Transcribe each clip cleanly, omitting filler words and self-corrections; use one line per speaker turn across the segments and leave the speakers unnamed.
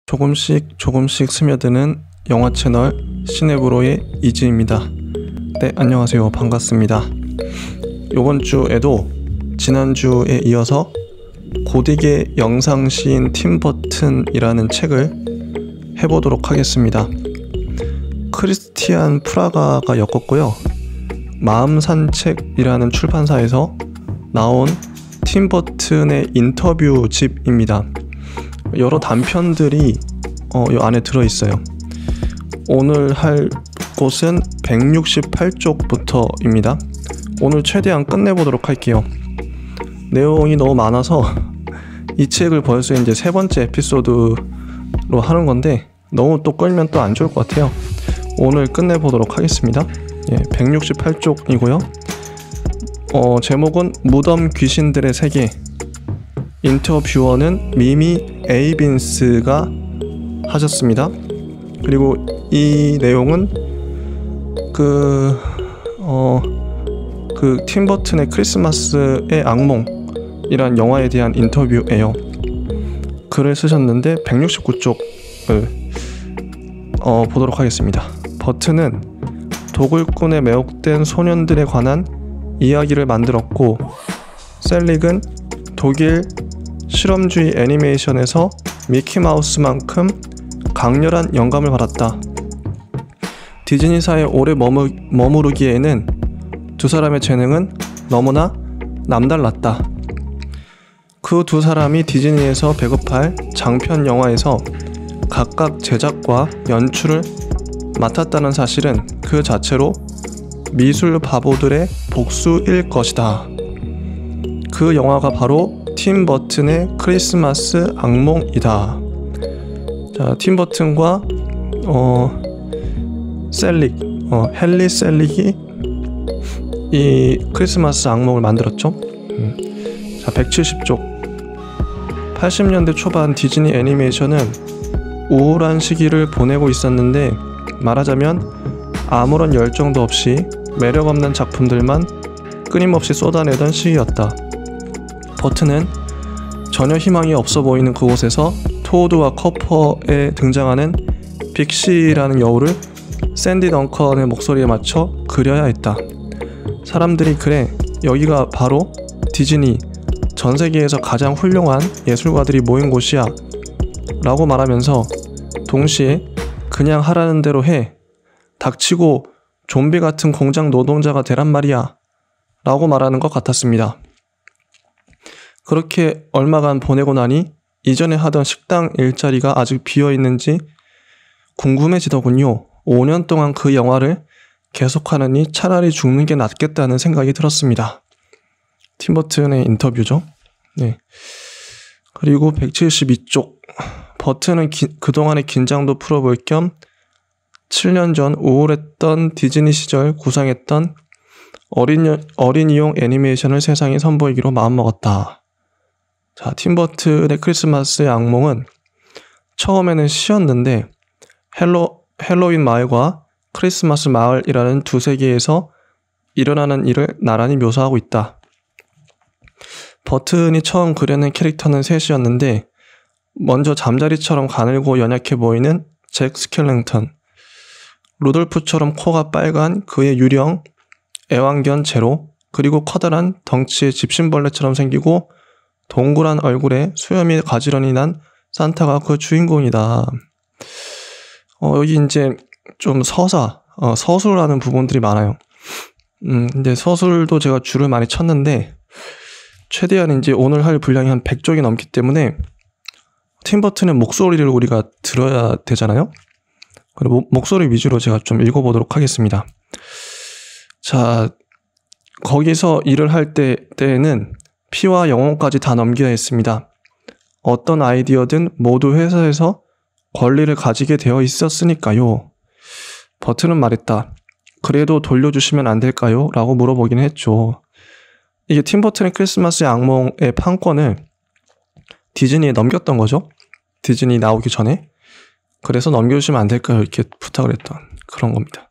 조금씩 스며드는 영화 채널 시네브로의 이지입니다. 네, 안녕하세요. 반갑습니다. 이번 주에도 지난주에 이어서 고딕의 영상시인 팀 버튼이라는 책을 해보도록 하겠습니다. 크리스티안 프라가가 엮었고요. 마음산책이라는 출판사에서 나온 팀 버튼의 인터뷰집입니다. 여러 단편들이 이 안에 들어있어요. 오늘 할 곳은 168쪽부터입니다. 오늘 최대한 끝내보도록 할게요. 내용이 너무 많아서 이 책을 벌써 이제 세 번째 에피소드로 하는 건데 너무 또 끌면 또 안 좋을 것 같아요. 오늘 끝내보도록 하겠습니다. 168쪽이고요. 제목은 무덤 귀신들의 세계. 인터뷰어는 미미 에이빈스가 하셨습니다. 그리고 이 내용은 팀 버튼의 크리스마스의 악몽이란 영화에 대한 인터뷰예요. 글을 쓰셨는데 169쪽을 보도록 하겠습니다. 버튼은 도굴꾼에 매혹된 소년들에 관한 이야기를 만들었고, 셀릭은 독일 실험주의 애니메이션에서 미키마우스만큼 강렬한 영감을 받았다. 디즈니사에 오래 머무르기에는 두 사람의 재능은 너무나 남달랐다. 그 두 사람이 디즈니에서 배급할 장편 영화에서 각각 제작과 연출을 맡았다는 사실은 그 자체로 미술 바보들의 복수일 것이다. 그 영화가 바로 팀 버튼의 크리스마스 악몽이다. 자, 팀 버튼과 셀릭, 헨리 셀릭이 이 크리스마스 악몽을 만들었죠. 자, 170쪽. 80년대 초반 디즈니 애니메이션은 우울한 시기를 보내고 있었는데, 말하자면 아무런 열정도 없이 매력 없는 작품들만 끊임없이 쏟아내던 시기였다. 버튼은 전혀 희망이 없어 보이는 그곳에서 토드와 커퍼에 등장하는 빅시라는 여우를 샌디 덩컨의 목소리에 맞춰 그려야 했다. 사람들이 그래, 여기가 바로 디즈니, 전 세계에서 가장 훌륭한 예술가들이 모인 곳이야 라고 말하면서 동시에 그냥 하라는 대로 해, 닥치고 좀비 같은 공장 노동자가 되란 말이야 라고 말하는 것 같았습니다. 그렇게 얼마간 보내고 나니 이전에 하던 식당 일자리가 아직 비어있는지 궁금해지더군요. 5년 동안 그 영화를 계속하느니 차라리 죽는 게 낫겠다는 생각이 들었습니다. 팀 버튼의 인터뷰죠. 네. 그리고 172쪽. 버튼은 그동안의 긴장도 풀어볼 겸 7년 전 우울했던 디즈니 시절 구상했던 어린이용 애니메이션을 세상에 선보이기로 마음먹었다. 자, 팀 버튼의 크리스마스의 악몽은 처음에는 시였는데 헬로윈 마을과 크리스마스 마을이라는 두 세계에서 일어나는 일을 나란히 묘사하고 있다. 버튼이 처음 그려낸 캐릭터는 셋이었는데, 먼저 잠자리처럼 가늘고 연약해 보이는 잭 스켈링턴, 루돌프처럼 코가 빨간 그의 유령 애완견 제로, 그리고 커다란 덩치의 집신벌레처럼 생기고 동그란 얼굴에 수염이 가지런히 난 산타가 그 주인공이다. 여기 이제 좀 서술하는 부분들이 많아요. 근데 서술도 제가 줄을 많이 쳤는데, 최대한 이제 오늘 할 분량이 한 100쪽이 넘기 때문에 팀 버튼의 목소리를 우리가 들어야 되잖아요. 그리고 목소리 위주로 제가 좀 읽어보도록 하겠습니다. 자, 거기서 일을 할 때에는 피와 영혼까지 다 넘겨야 했습니다. 어떤 아이디어든 모두 회사에서 권리를 가지게 되어 있었으니까요. 버튼은 말했다. 그래도 돌려주시면 안 될까요? 라고 물어보긴 했죠. 이게 팀 버튼의 크리스마스의 악몽의 판권을 디즈니에 넘겼던 거죠. 디즈니 나오기 전에. 그래서 넘겨주시면 안 될까요? 이렇게 부탁을 했던 그런 겁니다.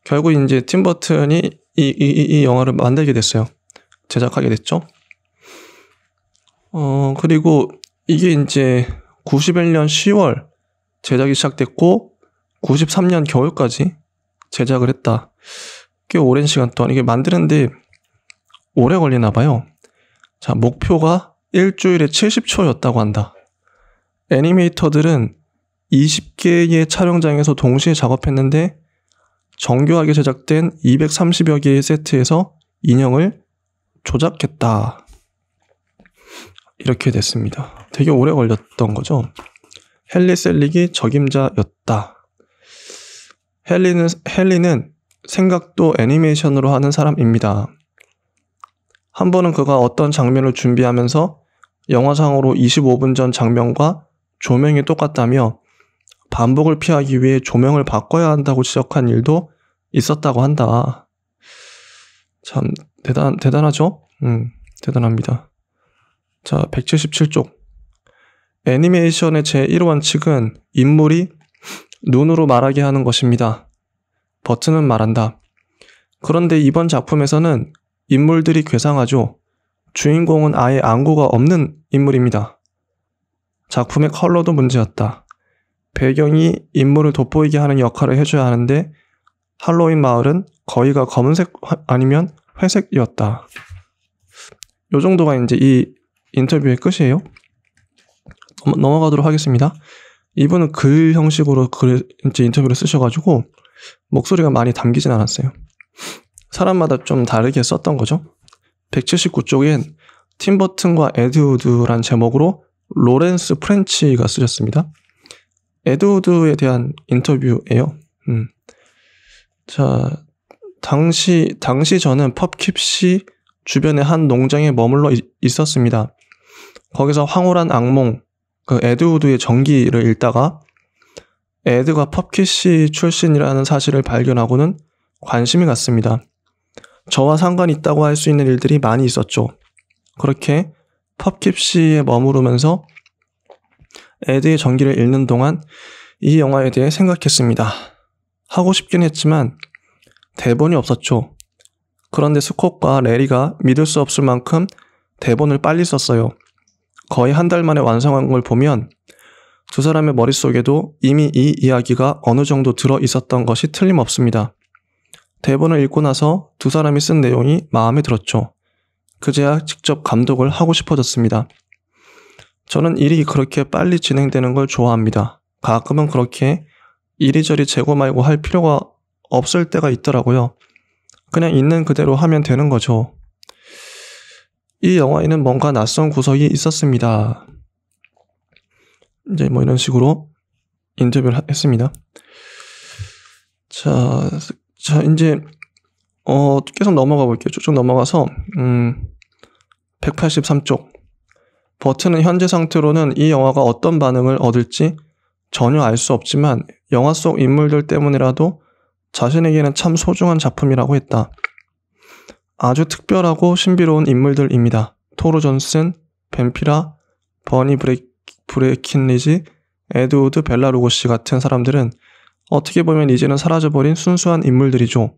결국 이제 팀 버튼이 이 영화를 만들게 됐어요. 제작하게 됐죠. 그리고 이게 이제 91년 10월 제작이 시작됐고 93년 겨울까지 제작을 했다. 꽤 오랜 시간 동안 이게 만드는데 오래 걸리나 봐요. 자, 목표가 일주일에 70초였다고 한다. 애니메이터들은 20개의 촬영장에서 동시에 작업했는데 정교하게 제작된 230여 개의 세트에서 인형을 조작했다. 이렇게 됐습니다. 되게 오래 걸렸던 거죠. 헨리 셀릭이 적임자였다. 헨리는 생각도 애니메이션으로 하는 사람입니다. 한 번은 그가 어떤 장면을 준비하면서 영화상으로 25분 전 장면과 조명이 똑같다며 반복을 피하기 위해 조명을 바꿔야 한다고 지적한 일도 있었다고 한다. 참 대단하죠? 대단합니다. 자, 177쪽. 애니메이션의 제1원칙은 인물이 눈으로 말하게 하는 것입니다. 버튼은 말한다. 그런데 이번 작품에서는 인물들이 괴상하죠. 주인공은 아예 안구가 없는 인물입니다. 작품의 컬러도 문제였다. 배경이 인물을 돋보이게 하는 역할을 해줘야 하는데 할로윈 마을은 거의가 검은색 아니면 회색이었다. 요 정도가 이제 이 인터뷰의 끝이에요. 넘어가도록 하겠습니다. 이분은 글 형식으로 이제 인터뷰를 쓰셔가지고 목소리가 많이 담기진 않았어요. 사람마다 좀 다르게 썼던 거죠. 179쪽엔 팀 버튼과 에드 우드란 제목으로 로렌스 프렌치가 쓰셨습니다. 에드 우드에 대한 인터뷰예요. 자, 당시 저는 펍킵시 주변의 한 농장에 머물러 있었습니다. 거기서 황홀한 악몽, 그 에드 우드의 전기를 읽다가 에드가 펍킷시 출신이라는 사실을 발견하고는 관심이 갔습니다. 저와 상관이 있다고 할 수 있는 일들이 많이 있었죠. 그렇게 펍킷시에 머무르면서 에드의 전기를 읽는 동안 이 영화에 대해 생각했습니다. 하고 싶긴 했지만 대본이 없었죠. 그런데 스콧과 레리가 믿을 수 없을 만큼 대본을 빨리 썼어요. 거의 한 달 만에 완성한 걸 보면 두 사람의 머릿속에도 이미 이 이야기가 어느 정도 들어 있었던 것이 틀림없습니다. 대본을 읽고 나서 두 사람이 쓴 내용이 마음에 들었죠. 그제야 직접 감독을 하고 싶어졌습니다. 저는 일이 그렇게 빨리 진행되는 걸 좋아합니다. 가끔은 그렇게 이리저리 재고 말고 할 필요가 없을 때가 있더라고요. 그냥 있는 그대로 하면 되는 거죠. 이 영화에는 뭔가 낯선 구석이 있었습니다. 이제 뭐 이런 식으로 인터뷰를 했습니다. 자 이제 계속 넘어가 볼게요. 쭉 넘어가서 183쪽. 버튼은 현재 상태로는 이 영화가 어떤 반응을 얻을지 전혀 알 수 없지만 영화 속 인물들 때문이라도 자신에게는 참 소중한 작품이라고 했다. 아주 특별하고 신비로운 인물들입니다. 토르 존슨, 벤피라, 버니 브레킨리지, 에드우드 벨라 루고시 같은 사람들은 어떻게 보면 이제는 사라져버린 순수한 인물들이죠.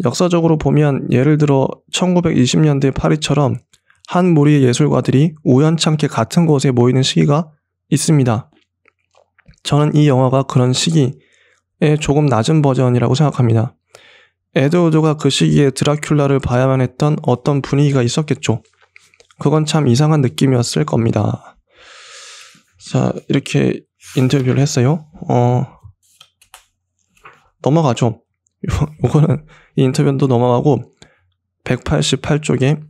역사적으로 보면 예를 들어 1920년대 파리처럼 한 무리의 예술가들이 우연찮게 같은 곳에 모이는 시기가 있습니다. 저는 이 영화가 그런 시기의 조금 낮은 버전이라고 생각합니다. 에드우드가 그 시기에 드라큘라를 봐야만 했던 어떤 분위기가 있었겠죠. 그건 참 이상한 느낌이었을 겁니다. 자, 이렇게 인터뷰를 했어요. 넘어가죠. 요거는 이 인터뷰도 넘어가고 188쪽에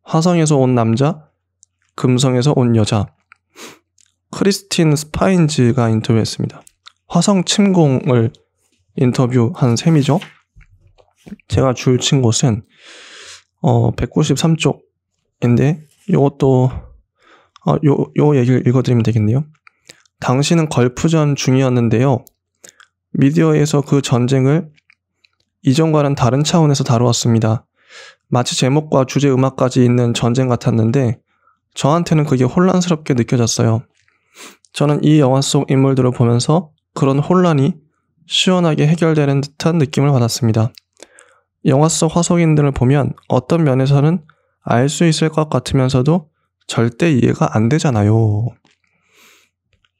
화성에서 온 남자, 금성에서 온 여자 크리스틴 스파인즈가 인터뷰했습니다. 화성 침공을 인터뷰한 셈이죠. 제가 줄 친 곳은 193쪽인데 요것도 요 얘기를 읽어드리면 되겠네요. 당시는 걸프전 중이었는데요. 미디어에서 그 전쟁을 이전과는 다른 차원에서 다루었습니다. 마치 제목과 주제 음악까지 있는 전쟁 같았는데 저한테는 그게 혼란스럽게 느껴졌어요. 저는 이 영화 속 인물들을 보면서 그런 혼란이 시원하게 해결되는 듯한 느낌을 받았습니다. 영화 속 화성인들을 보면 어떤 면에서는 알 수 있을 것 같으면서도 절대 이해가 안 되잖아요.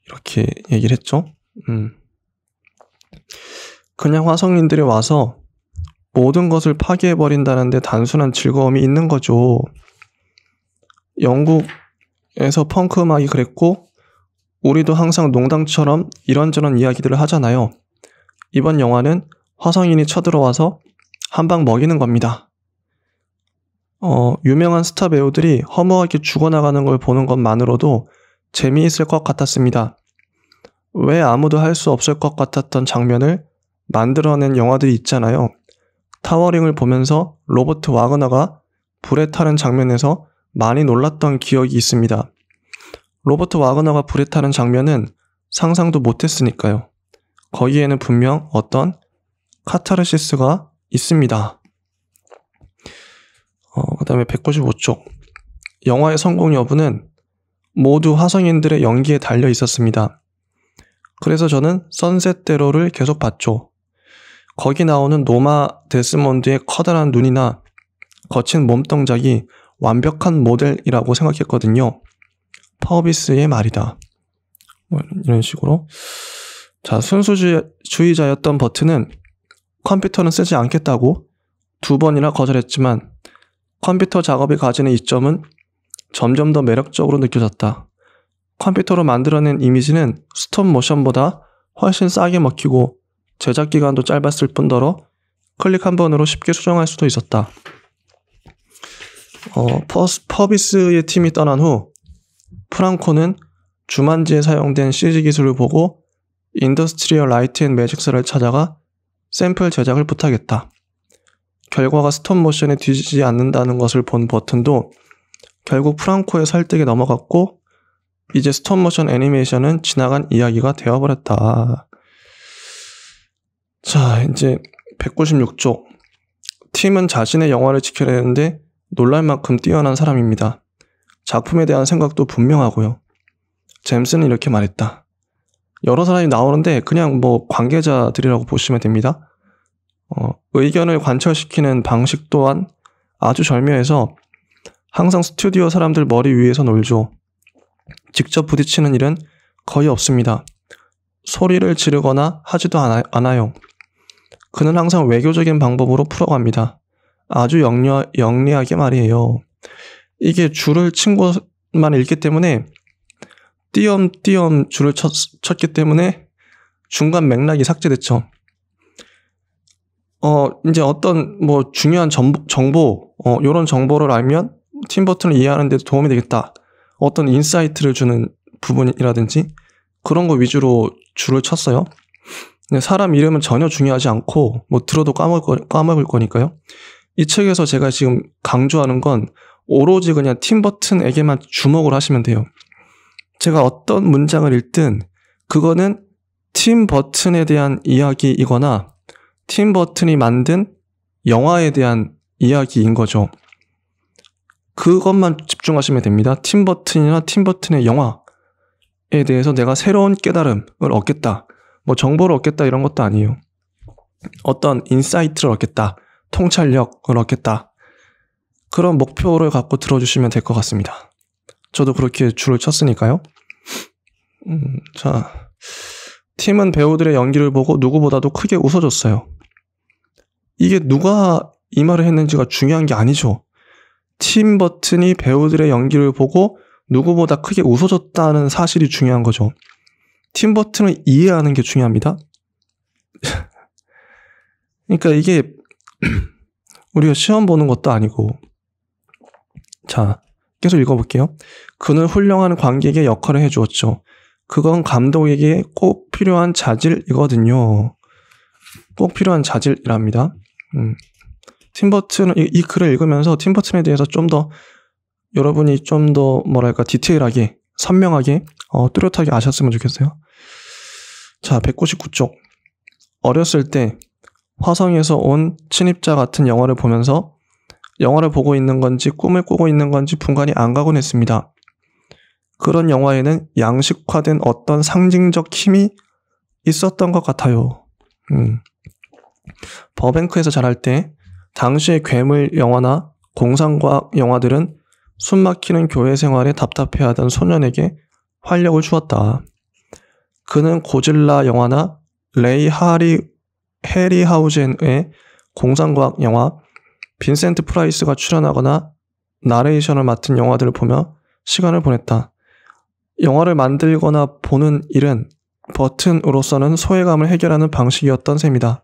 이렇게 얘기를 했죠. 그냥 화성인들이 와서 모든 것을 파괴해버린다는데 단순한 즐거움이 있는 거죠. 영국에서 펑크 음악이 그랬고 우리도 항상 농담처럼 이런저런 이야기들을 하잖아요. 이번 영화는 화성인이 쳐들어와서 한 방 먹이는 겁니다. 유명한 스타 배우들이 허무하게 죽어나가는 걸 보는 것만으로도 재미있을 것 같았습니다. 왜 아무도 할 수 없을 것 같았던 장면을 만들어낸 영화들이 있잖아요. 타워링을 보면서 로버트 와그너가 불에 타는 장면에서 많이 놀랐던 기억이 있습니다. 로버트 와그너가 불에 타는 장면은 상상도 못했으니까요. 거기에는 분명 어떤 카타르시스가 있습니다. 그 다음에 195쪽. 영화의 성공 여부는 모두 화성인들의 연기에 달려 있었습니다. 그래서 저는 선셋대로를 계속 봤죠. 거기 나오는 노마 데스몬드의 커다란 눈이나 거친 몸동작이 완벽한 모델이라고 생각했거든요. 퍼비스의 말이다. 이런 식으로. 자, 순수주의자였던 버튼은 컴퓨터는 쓰지 않겠다고 2번이나 거절했지만 컴퓨터 작업이 가지는 이점은 점점 더 매력적으로 느껴졌다. 컴퓨터로 만들어낸 이미지는 스톱모션보다 훨씬 싸게 먹히고 제작 기간도 짧았을 뿐더러 클릭 한 번으로 쉽게 수정할 수도 있었다. 퍼비스의 팀이 떠난 후 프랑코는 주만지에 사용된 CG 기술을 보고 인더스트리얼 라이트 앤 매직사를 찾아가 샘플 제작을 부탁했다. 결과가 스톱모션에 뒤지지 않는다는 것을 본 버튼도 결국 프랑코의 설득에 넘어갔고 이제 스톱모션 애니메이션은 지나간 이야기가 되어버렸다. 자, 이제 196쪽. 팀은 자신의 영화를 지켜내는데 놀랄 만큼 뛰어난 사람입니다. 작품에 대한 생각도 분명하고요. 잼스는 이렇게 말했다. 여러 사람이 나오는데 그냥 관계자들이라고 보시면 됩니다. 의견을 관철시키는 방식 또한 아주 절묘해서 항상 스튜디오 사람들 머리 위에서 놀죠. 직접 부딪히는 일은 거의 없습니다. 소리를 지르거나 하지도 않아요. 그는 항상 외교적인 방법으로 풀어갑니다. 아주 영리하게 말이에요. 이게 줄을 친 것만 읽기 때문에 띄엄띄엄 줄을 쳤기 때문에 중간 맥락이 삭제됐죠. 이제 어떤 중요한 정보, 요런 정보를 알면 팀버튼을 이해하는 데 도움이 되겠다. 어떤 인사이트를 주는 부분이라든지 그런 거 위주로 줄을 쳤어요. 사람 이름은 전혀 중요하지 않고 들어도 까먹을 거니까요. 이 책에서 제가 지금 강조하는 건 오로지 그냥 팀버튼에게만 주목을 하시면 돼요. 제가 어떤 문장을 읽든 그거는 팀버튼에 대한 이야기이거나 팀버튼이 만든 영화에 대한 이야기인 거죠. 그것만 집중하시면 됩니다. 팀버튼이나 팀버튼의 영화에 대해서 내가 새로운 깨달음을 얻겠다. 정보를 얻겠다 이런 것도 아니에요. 어떤 인사이트를 얻겠다. 통찰력을 얻겠다. 그런 목표를 갖고 들어주시면 될 것 같습니다. 저도 그렇게 줄을 쳤으니까요. 자, 팀은 배우들의 연기를 보고 누구보다도 크게 웃어줬어요. 이게 누가 이 말을 했는지가 중요한 게 아니죠. 팀버튼이 배우들의 연기를 보고 누구보다 크게 웃어줬다는 사실이 중요한 거죠. 팀버튼을 이해하는 게 중요합니다. 그러니까 이게 우리가 시험 보는 것도 아니고. 자, 계속 읽어볼게요. 그는 훌륭한 관객의 역할을 해주었죠. 그건 감독에게 꼭 필요한 자질이거든요. 꼭 필요한 자질이랍니다. 팀버튼은 이 글을 읽으면서 팀버튼에 대해서 여러분이 좀 더 디테일하게, 선명하게, 뚜렷하게 아셨으면 좋겠어요. 자, 199쪽. 어렸을 때 화성에서 온 침입자 같은 영화를 보면서 영화를 보고 있는 건지 꿈을 꾸고 있는 건지 분간이 안 가곤 했습니다. 그런 영화에는 양식화된 어떤 상징적 힘이 있었던 것 같아요. 버뱅크에서 자랄 때 당시의 괴물 영화나 공상과학 영화들은 숨막히는 교회 생활에 답답해하던 소년에게 활력을 주었다. 그는 고질라 영화나 레이 해리하우젠의 공상과학 영화, 빈센트 프라이스가 출연하거나 나레이션을 맡은 영화들을 보며 시간을 보냈다. 영화를 만들거나 보는 일은 버튼으로서는 소외감을 해결하는 방식이었던 셈이다.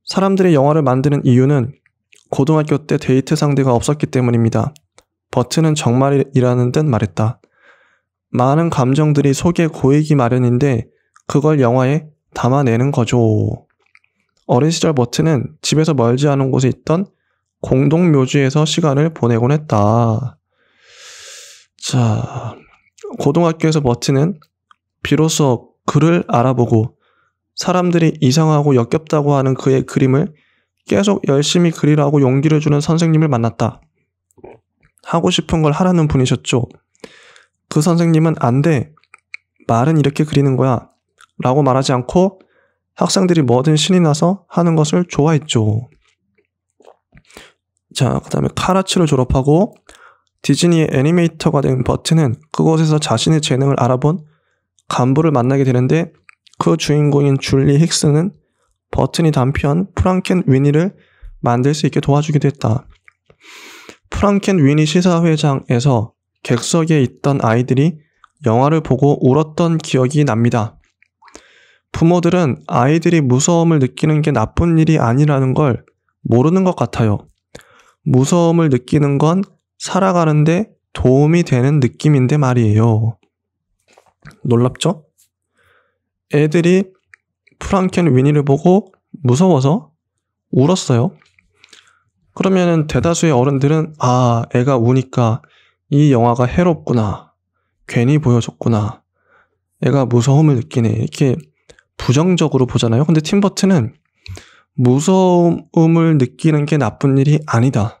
사람들이 영화를 만드는 이유는 고등학교 때 데이트 상대가 없었기 때문입니다. 버튼은 정말이라는 듯 말했다. 많은 감정들이 속에 고이기 마련인데 그걸 영화에 담아내는 거죠. 어린 시절 버튼은 집에서 멀지 않은 곳에 있던 공동묘지에서 시간을 보내곤 했다. 자, 고등학교에서 버튼은 비로소 글을 알아보고 사람들이 이상하고 역겹다고 하는 그의 그림을 계속 열심히 그리라고 용기를 주는 선생님을 만났다. 하고 싶은 걸 하라는 분이셨죠. 그 선생님은 안 돼. 말은 이렇게 그리는 거야. 라고 말하지 않고 학생들이 뭐든 신이 나서 하는 것을 좋아했죠. 자, 그 다음에 카라츠를 졸업하고 디즈니의 애니메이터가 된 버튼은 그곳에서 자신의 재능을 알아본 간부를 만나게 되는데 그 주인공인 줄리 힉스는 버튼이 단편 프랑켄위니를 만들 수 있게 도와주기도 했다. 프랑켄위니 시사회장에서 객석에 있던 아이들이 영화를 보고 울었던 기억이 납니다. 부모들은 아이들이 무서움을 느끼는 게 나쁜 일이 아니라는 걸 모르는 것 같아요. 무서움을 느끼는 건 살아가는데 도움이 되는 느낌인데 말이에요. 놀랍죠? 애들이 프랑켄위니를 보고 무서워서 울었어요. 그러면은 대다수의 어른들은 애가 우니까 이 영화가 해롭구나. 괜히 보여줬구나. 애가 무서움을 느끼네. 이렇게 부정적으로 보잖아요. 근데 팀 버튼은 무서움을 느끼는 게 나쁜 일이 아니다.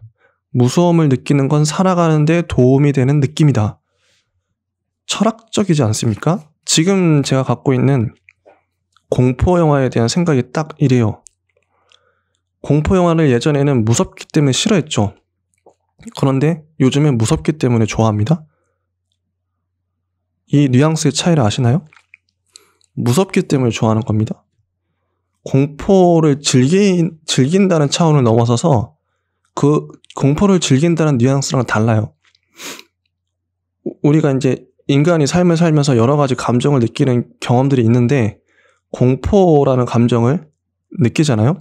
무서움을 느끼는 건 살아가는데 도움이 되는 느낌이다. 철학적이지 않습니까? 지금 제가 갖고 있는 공포영화에 대한 생각이 딱 이래요. 공포영화를 예전에는 무섭기 때문에 싫어했죠. 그런데 요즘엔 무섭기 때문에 좋아합니다. 이 뉘앙스의 차이를 아시나요? 무섭기 때문에 좋아하는 겁니다. 공포를 즐긴다는 차원을 넘어서서 그 공포를 즐긴다는 뉘앙스랑 달라요. 우리가 이제 인간이 삶을 살면서 여러 가지 감정을 느끼는 경험들이 있는데 공포라는 감정을 느끼잖아요.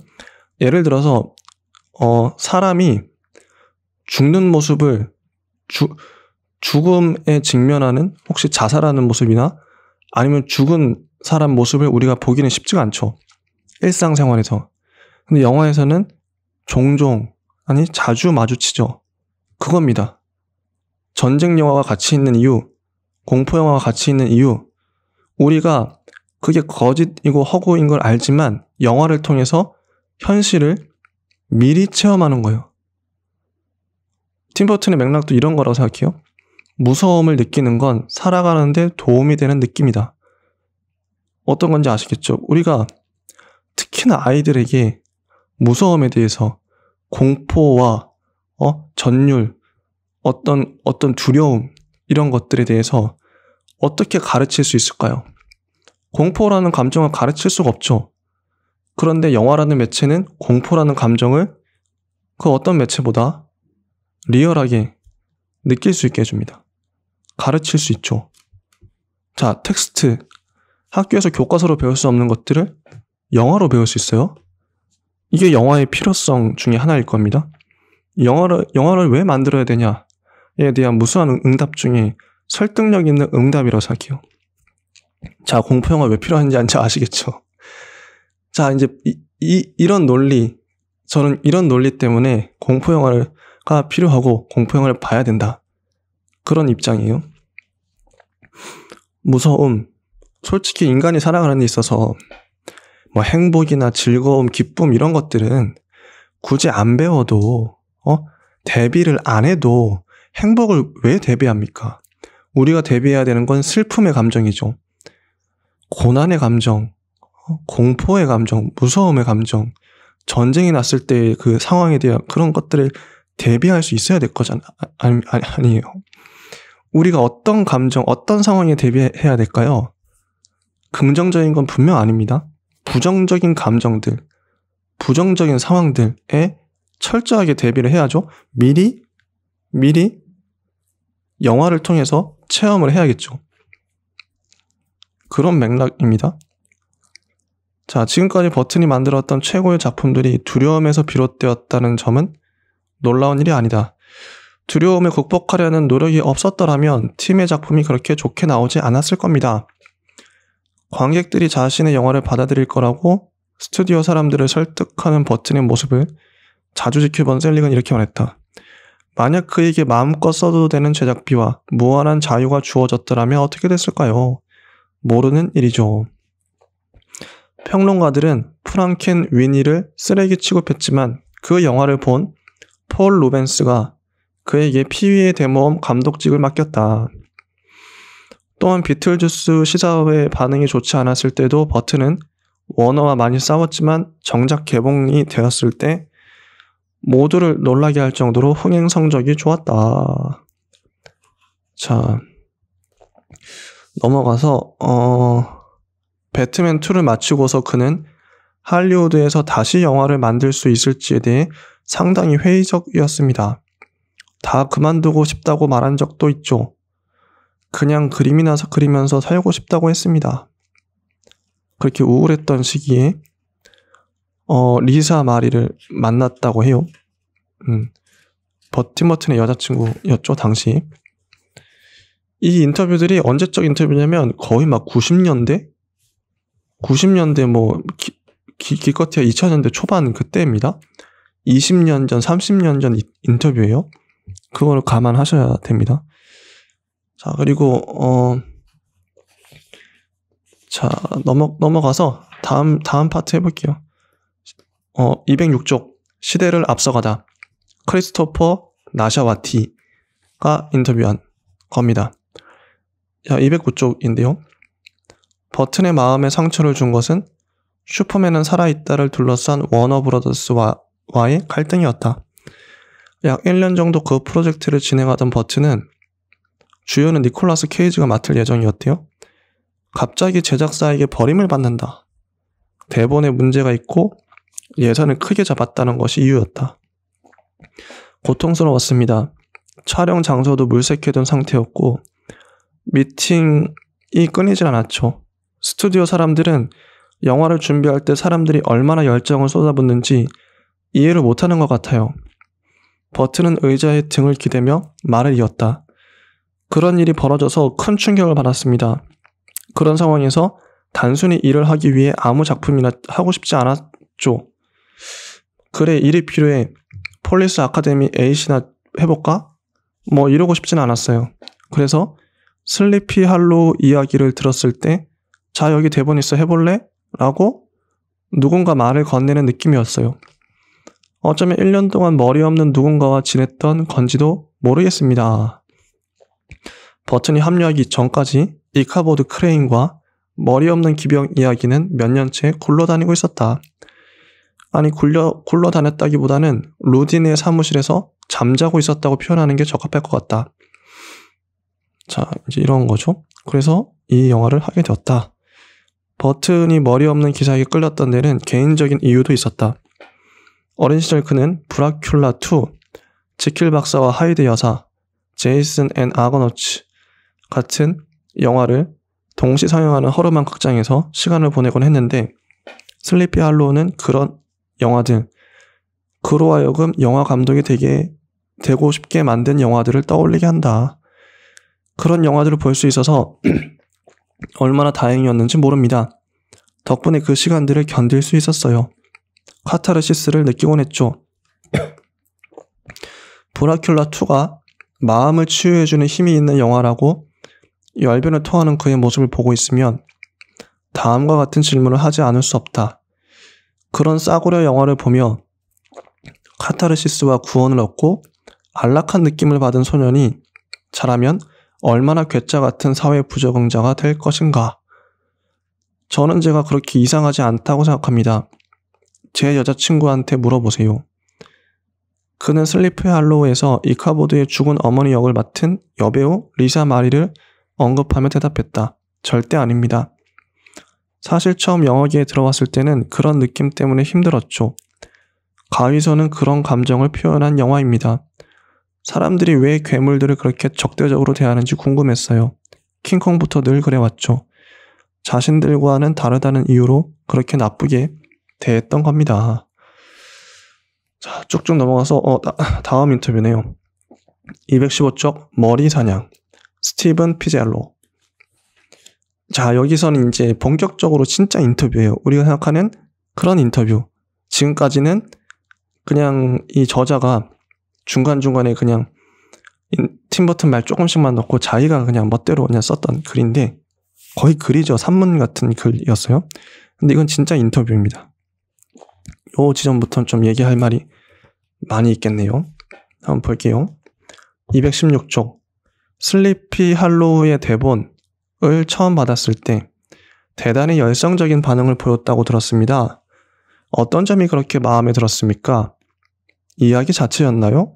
예를 들어서 사람이 죽는 모습을 죽음에 직면하는 혹시 자살하는 모습이나 아니면 죽은 사람 모습을 우리가 보기는 쉽지가 않죠. 일상생활에서. 근데 영화에서는 종종 아니 자주 마주치죠. 그겁니다. 전쟁 영화가 같이 있는 이유, 공포 영화가 같이 있는 이유, 우리가 그게 거짓이고 허구인 걸 알지만 영화를 통해서 현실을 미리 체험하는 거예요. 팀 버튼의 맥락도 이런 거라고 생각해요. 무서움을 느끼는 건 살아가는데 도움이 되는 느낌이다. 어떤 건지 아시겠죠? 우리가 특히나 아이들에게 무서움에 대해서 공포와 전율, 어떤 두려움 이런 것들에 대해서 어떻게 가르칠 수 있을까요? 공포라는 감정을 가르칠 수가 없죠. 그런데 영화라는 매체는 공포라는 감정을 그 어떤 매체보다 리얼하게 느낄 수 있게 해줍니다. 가르칠 수 있죠. 자, 텍스트. 학교에서 교과서로 배울 수 없는 것들을 영화로 배울 수 있어요. 이게 영화의 필요성 중에 하나일 겁니다. 영화를 왜 만들어야 되냐에 대한 무수한 응답 중에 설득력 있는 응답이라고 생각해요. 자, 공포영화 왜 필요한지 아시겠죠? 자, 이제 이런 논리, 저는 이런 논리 때문에 공포영화가 필요하고 공포영화를 봐야 된다. 그런 입장이에요. 무서움. 솔직히 인간이 살아가는 데 있어서 뭐 행복이나 즐거움, 기쁨 이런 것들은 굳이 안 배워도 대비를 안 해도 행복을 왜 대비합니까? 우리가 대비해야 되는 건 슬픔의 감정이죠. 고난의 감정, 공포의 감정, 무서움의 감정, 전쟁이 났을 때 그 상황에 대한 그런 것들을 대비할 수 있어야 될 거잖아. 아니에요. 우리가 어떤 감정, 어떤 상황에 대비해야 될까요? 긍정적인 건 분명 아닙니다. 부정적인 감정들, 부정적인 상황들에 철저하게 대비를 해야죠. 미리 영화를 통해서 체험을 해야겠죠. 그런 맥락입니다. 자, 지금까지 버튼이 만들었던 최고의 작품들이 두려움에서 비롯되었다는 점은 놀라운 일이 아니다. 두려움을 극복하려는 노력이 없었더라면 팀의 작품이 그렇게 좋게 나오지 않았을 겁니다. 관객들이 자신의 영화를 받아들일 거라고 스튜디오 사람들을 설득하는 버튼의 모습을 자주 지켜본 셀릭은 이렇게 말했다. 만약 그에게 마음껏 써도 되는 제작비와 무한한 자유가 주어졌더라면 어떻게 됐을까요? 모르는 일이죠. 평론가들은 프랑켄 위니를 쓰레기 취급했지만 그 영화를 본 폴 루벤스가 그에게 피위의 대모험 감독직을 맡겼다. 또한 비틀주스 시사회 반응이 좋지 않았을 때도 버튼은 워너와 많이 싸웠지만 정작 개봉이 되었을 때 모두를 놀라게 할 정도로 흥행 성적이 좋았다. 자, 넘어가서 배트맨2를 마치고서 그는 할리우드에서 다시 영화를 만들 수 있을지에 대해 상당히 회의적이었습니다. 다 그만두고 싶다고 말한 적도 있죠. 그냥 그림이나 그리면서 살고 싶다고 했습니다. 그렇게 우울했던 시기에 리사 마리를 만났다고 해요. tim 버튼의 여자친구였죠, 당시. 이 인터뷰들이 언제적 인터뷰냐면 거의 막 90년대 뭐 기껏해야 2000년대 초반 그때입니다. 20년 전, 30년 전 인터뷰예요. 그거를 감안하셔야 됩니다. 자, 그리고 자, 넘어가서 다음 파트 해볼게요. 206쪽 시대를 앞서가다. 크리스토퍼 나샤와티가 인터뷰한 겁니다. 자, 209쪽인데요. 버튼의 마음에 상처를 준 것은 슈퍼맨은 살아있다를 둘러싼 워너브라더스와의 갈등이었다. 약 1년 정도 그 프로젝트를 진행하던 버튼은 주연은 니콜라스 케이지가 맡을 예정이었대요. 갑자기 제작사에게 버림을 받는다. 대본에 문제가 있고 예산을 크게 잡았다는 것이 이유였다. 고통스러웠습니다. 촬영 장소도 물색해둔 상태였고 미팅이 끊이질 않았죠. 스튜디오 사람들은 영화를 준비할 때 사람들이 얼마나 열정을 쏟아붓는지 이해를 못하는 것 같아요. 버튼은 의자에 등을 기대며 말을 이었다. 그런 일이 벌어져서 큰 충격을 받았습니다. 그런 상황에서 단순히 일을 하기 위해 아무 작품이나 하고 싶지 않았죠. 그래, 일이 필요해. 폴리스 아카데미 A시나 해볼까? 뭐 이러고 싶진 않았어요. 그래서 슬리피 할로우 이야기를 들었을 때 자, 여기 대본 있어, 해볼래? 라고 누군가 말을 건네는 느낌이었어요. 어쩌면 1년 동안 머리 없는 누군가와 지냈던 건지도 모르겠습니다. 버튼이 합류하기 전까지 이카보드 크레인과 머리 없는 기병 이야기는 몇 년째 굴러다니고 있었다. 아니, 굴러다녔다기보다는 루딘의 사무실에서 잠자고 있었다고 표현하는 게 적합할 것 같다. 자, 이제 이런 거죠. 그래서 이 영화를 하게 되었다. 버튼이 머리 없는 기사에게 끌렸던 데는 개인적인 이유도 있었다. 어린 시절 그는 브라큘라2, 지킬 박사와 하이드 여사, 제이슨 앤 아거너츠 같은 영화를 동시 상영하는 허름한 극장에서 시간을 보내곤 했는데 슬리피 할로우는 그런 영화들, 그로 하여금 영화 감독이 되고 싶게 만든 영화들을 떠올리게 한다. 그런 영화들을 볼 수 있어서 얼마나 다행이었는지 모릅니다. 덕분에 그 시간들을 견딜 수 있었어요. 카타르시스를 느끼곤 했죠. 브라큘라2가 마음을 치유해주는 힘이 있는 영화라고 열변을 토하는 그의 모습을 보고 있으면 다음과 같은 질문을 하지 않을 수 없다. 그런 싸구려 영화를 보며 카타르시스와 구원을 얻고 안락한 느낌을 받은 소년이 자라면 얼마나 괴짜 같은 사회 부적응자가 될 것인가. 저는 제가 그렇게 이상하지 않다고 생각합니다. 제 여자친구한테 물어보세요. 그는 슬리피 할로우에서 이카보드의 죽은 어머니 역을 맡은 여배우 리사 마리를 언급하며 대답했다. 절대 아닙니다. 사실 처음 영화계에 들어왔을 때는 그런 느낌 때문에 힘들었죠. 가위선은 그런 감정을 표현한 영화입니다. 사람들이 왜 괴물들을 그렇게 적대적으로 대하는지 궁금했어요. 킹콩부터 늘 그래왔죠. 자신들과는 다르다는 이유로 그렇게 나쁘게 대했던 겁니다. 자, 쭉쭉 넘어가서 다음 인터뷰네요. 215쪽 머리 사냥 스티븐 피젤로. 자, 여기서는 이제 본격적으로 진짜 인터뷰예요. 우리가 생각하는 그런 인터뷰. 지금까지는 그냥 이 저자가 중간중간에 그냥 팀버튼 말 조금씩만 넣고 자기가 그냥 멋대로 그냥 썼던 글인데 거의 글이죠. 산문 같은 글이었어요. 근데 이건 진짜 인터뷰입니다. 요 지점부터는 좀 얘기할 말이 많이 있겠네요. 한번 볼게요. 216쪽 슬리피 할로우의 대본을 처음 받았을 때 대단히 열성적인 반응을 보였다고 들었습니다. 어떤 점이 그렇게 마음에 들었습니까? 이야기 자체였나요?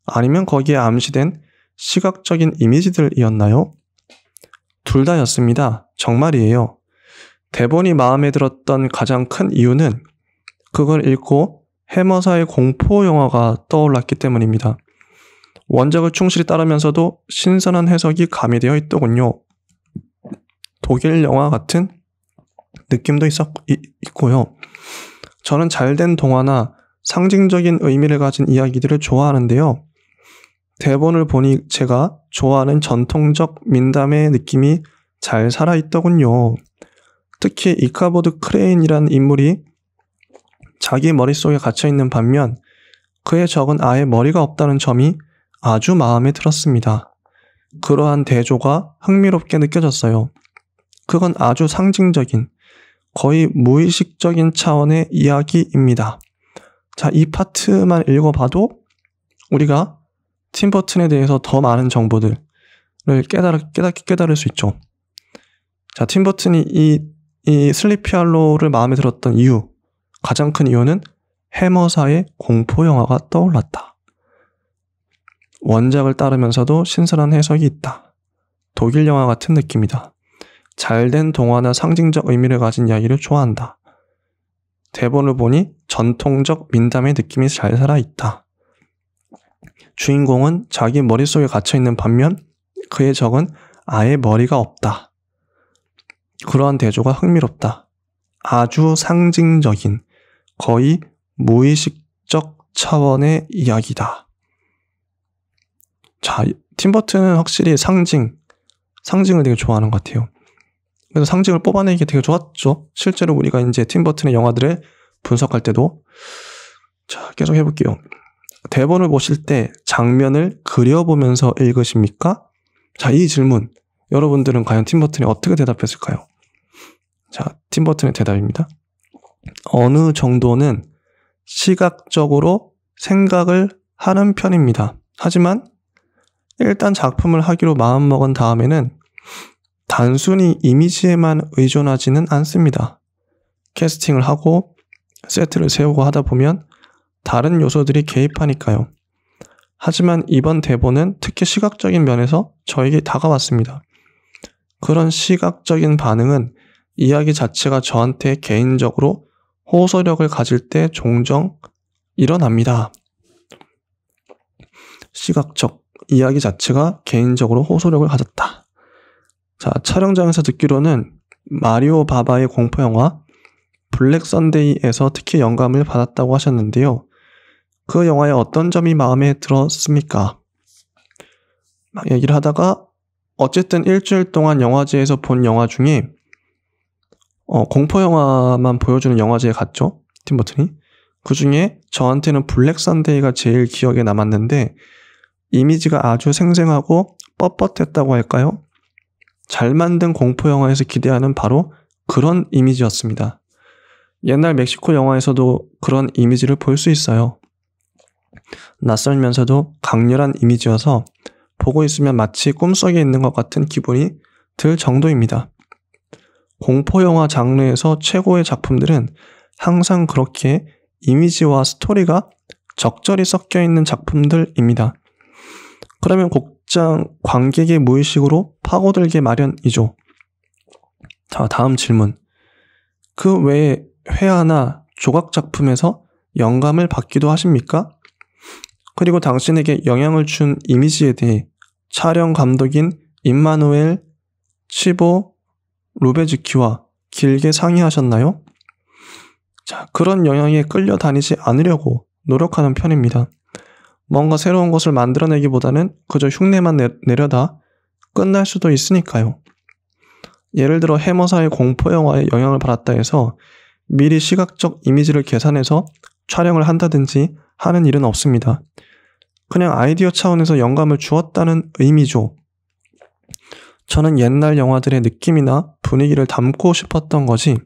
아니면 거기에 암시된 시각적인 이미지들이었나요? 둘 다였습니다. 정말이에요. 대본이 마음에 들었던 가장 큰 이유는 그걸 읽고 해머사의 공포 영화가 떠올랐기 때문입니다. 원작을 충실히 따르면서도 신선한 해석이 가미되어 있더군요. 독일 영화 같은 느낌도 있고요. 저는 잘된 동화나 상징적인 의미를 가진 이야기들을 좋아하는데요. 대본을 보니 제가 좋아하는 전통적 민담의 느낌이 잘 살아있더군요. 특히 이카보드 크레인이란 인물이 자기 머릿속에 갇혀있는 반면 그의 적은 아예 머리가 없다는 점이 아주 마음에 들었습니다. 그러한 대조가 흥미롭게 느껴졌어요. 그건 아주 상징적인, 거의 무의식적인 차원의 이야기입니다. 자, 이 파트만 읽어봐도 우리가 팀버튼에 대해서 더 많은 정보들을 깨달을 수 있죠. 자, 팀버튼이 이 슬리피 할로우를 마음에 들었던 이유, 가장 큰 이유는 해머사의 공포 영화가 떠올랐다. 원작을 따르면서도 신선한 해석이 있다. 독일 영화 같은 느낌이다. 잘된 동화나 상징적 의미를 가진 이야기를 좋아한다. 대본을 보니 전통적 민담의 느낌이 잘 살아있다. 주인공은 자기 머릿속에 갇혀있는 반면 그의 적은 아예 머리가 없다. 그러한 대조가 흥미롭다. 아주 상징적인, 거의 무의식적 차원의 이야기다. 자, 팀버튼은 확실히 상징을 되게 좋아하는 것 같아요. 그래서 상징을 뽑아내기 되게 좋았죠. 실제로 우리가 이제 팀버튼의 영화들을 분석할 때도. 자, 계속 해볼게요. 대본을 보실 때 장면을 그려보면서 읽으십니까? 자, 이 질문 여러분들은 과연 팀버튼이 어떻게 대답했을까요? 자, 팀버튼의 대답입니다. 어느 정도는 시각적으로 생각을 하는 편입니다. 하지만 일단 작품을 하기로 마음먹은 다음에는 단순히 이미지에만 의존하지는 않습니다. 캐스팅을 하고 세트를 세우고 하다 보면 다른 요소들이 개입하니까요. 하지만 이번 대본은 특히 시각적인 면에서 저에게 다가왔습니다. 그런 시각적인 반응은 이야기 자체가 저한테 개인적으로 호소력을 가질 때 종종 일어납니다. 시각적 이야기 자체가 개인적으로 호소력을 가졌다. 자, 촬영장에서 듣기로는 마리오 바바의 공포영화 블랙 선데이에서 특히 영감을 받았다고 하셨는데요. 그 영화의 어떤 점이 마음에 들었습니까? 막 얘기를 하다가 어쨌든 일주일 동안 영화제에서 본 영화 중에 공포영화만 보여주는 영화제에 갔죠. 팀버튼이. 그 중에 저한테는 블랙 선데이가 제일 기억에 남았는데 이미지가 아주 생생하고 뻣뻣했다고 할까요? 잘 만든 공포영화에서 기대하는 바로 그런 이미지였습니다. 옛날 멕시코 영화에서도 그런 이미지를 볼 수 있어요. 낯설면서도 강렬한 이미지여서 보고 있으면 마치 꿈속에 있는 것 같은 기분이 들 정도입니다. 공포영화 장르에서 최고의 작품들은 항상 그렇게 이미지와 스토리가 적절히 섞여 있는 작품들입니다. 그러면 곡장 관객의 무의식으로 파고들게 마련이죠. 자, 다음 질문. 그 외에 회화나 조각 작품에서 영감을 받기도 하십니까? 그리고 당신에게 영향을 준 이미지에 대해 촬영 감독인 임마누엘 치보 루베즈키와 길게 상의하셨나요? 자, 그런 영향에 끌려다니지 않으려고 노력하는 편입니다. 뭔가 새로운 것을 만들어내기보다는 그저 흉내만 내려다 끝날 수도 있으니까요. 예를 들어 해머사의 공포영화에 영향을 받았다 해서 미리 시각적 이미지를 계산해서 촬영을 한다든지 하는 일은 없습니다. 그냥 아이디어 차원에서 영감을 주었다는 의미죠. 저는 옛날 영화들의 느낌이나 분위기를 담고 싶었던 거지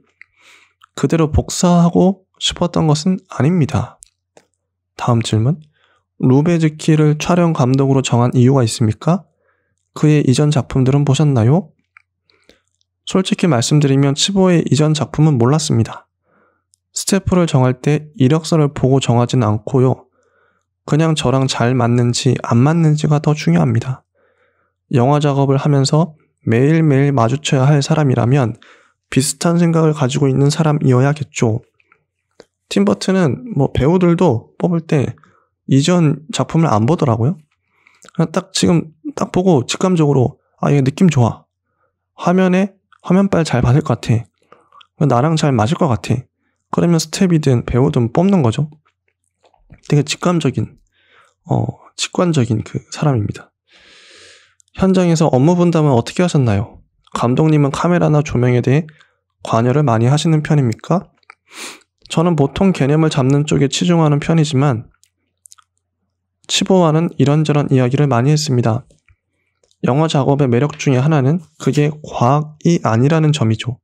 그대로 복사하고 싶었던 것은 아닙니다. 다음 질문. 루베즈키를 촬영 감독으로 정한 이유가 있습니까? 그의 이전 작품들은 보셨나요? 솔직히 말씀드리면 치보의 이전 작품은 몰랐습니다. 스태프를 정할 때 이력서를 보고 정하진 않고요. 그냥 저랑 잘 맞는지 안 맞는지가 더 중요합니다. 영화 작업을 하면서 매일매일 마주쳐야 할 사람이라면 비슷한 생각을 가지고 있는 사람이어야겠죠. 팀 버튼은 배우들도 뽑을 때 이전 작품을 안 보더라고요. 그냥 지금 딱 보고 직감적으로 얘 느낌 좋아. 화면빨 잘 받을 것 같아. 나랑 잘 맞을 것 같아. 그러면 스텝이든 배우든 뽑는 거죠. 되게 직관적인 그 사람입니다. 현장에서 업무 분담은 어떻게 하셨나요? 감독님은 카메라나 조명에 대해 관여를 많이 하시는 편입니까? 저는 보통 개념을 잡는 쪽에 치중하는 편이지만 치보와는 이런저런 이야기를 많이 했습니다. 영화 작업의 매력 중에 하나는 그게 과학이 아니라는 점이죠.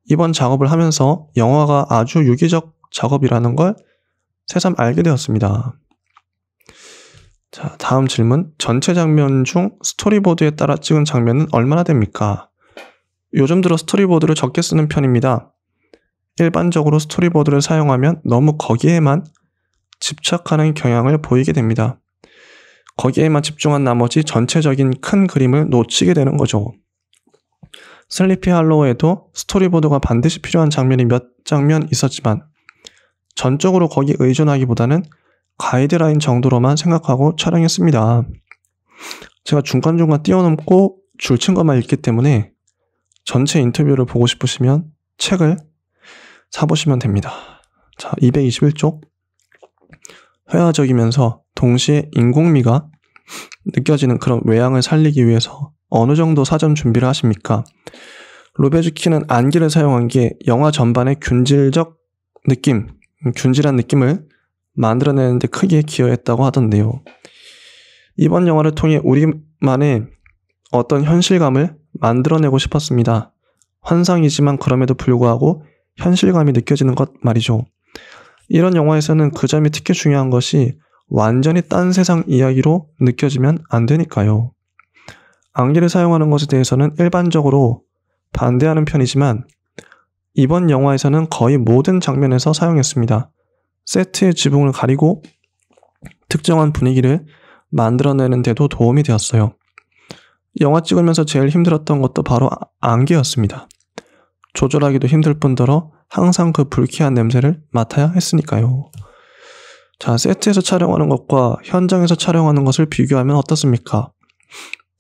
이번 작업을 하면서 영화가 아주 유기적 작업이라는 걸 새삼 알게 되었습니다. 자, 다음 질문. 전체 장면 중 스토리보드에 따라 찍은 장면은 얼마나 됩니까? 요즘 들어 스토리보드를 적게 쓰는 편입니다. 일반적으로 스토리보드를 사용하면 너무 거기에만 집착하는 경향을 보이게 됩니다. 거기에만 집중한 나머지 전체적인 큰 그림을 놓치게 되는 거죠. 슬리피 할로우에도 스토리보드가 반드시 필요한 장면이 몇 장면 있었지만 전적으로 거기에 의존하기보다는 가이드라인 정도로만 생각하고 촬영했습니다. 제가 중간중간 뛰어넘고 줄친 것만 읽기 때문에 전체 인터뷰를 보고 싶으시면 책을 사보시면 됩니다. 자, 221쪽. 회화적이면서 동시에 인공미가 느껴지는 그런 외양을 살리기 위해서 어느 정도 사전 준비를 하십니까? 루베즈키는 안기를 사용한 게 영화 전반의 균질한 느낌을 만들어내는데 크게 기여했다고 하던데요. 이번 영화를 통해 우리만의 어떤 현실감을 만들어내고 싶었습니다. 환상이지만 그럼에도 불구하고 현실감이 느껴지는 것 말이죠. 이런 영화에서는 그 점이 특히 중요한 것이 완전히 딴 세상 이야기로 느껴지면 안 되니까요. 안기를 사용하는 것에 대해서는 일반적으로 반대하는 편이지만 이번 영화에서는 거의 모든 장면에서 사용했습니다. 세트의 지붕을 가리고 특정한 분위기를 만들어내는 데도 도움이 되었어요. 영화 찍으면서 제일 힘들었던 것도 바로 안개였습니다. 조절하기도 힘들 뿐더러 항상 그 불쾌한 냄새를 맡아야 했으니까요. 자, 세트에서 촬영하는 것과 현장에서 촬영하는 것을 비교하면 어떻습니까?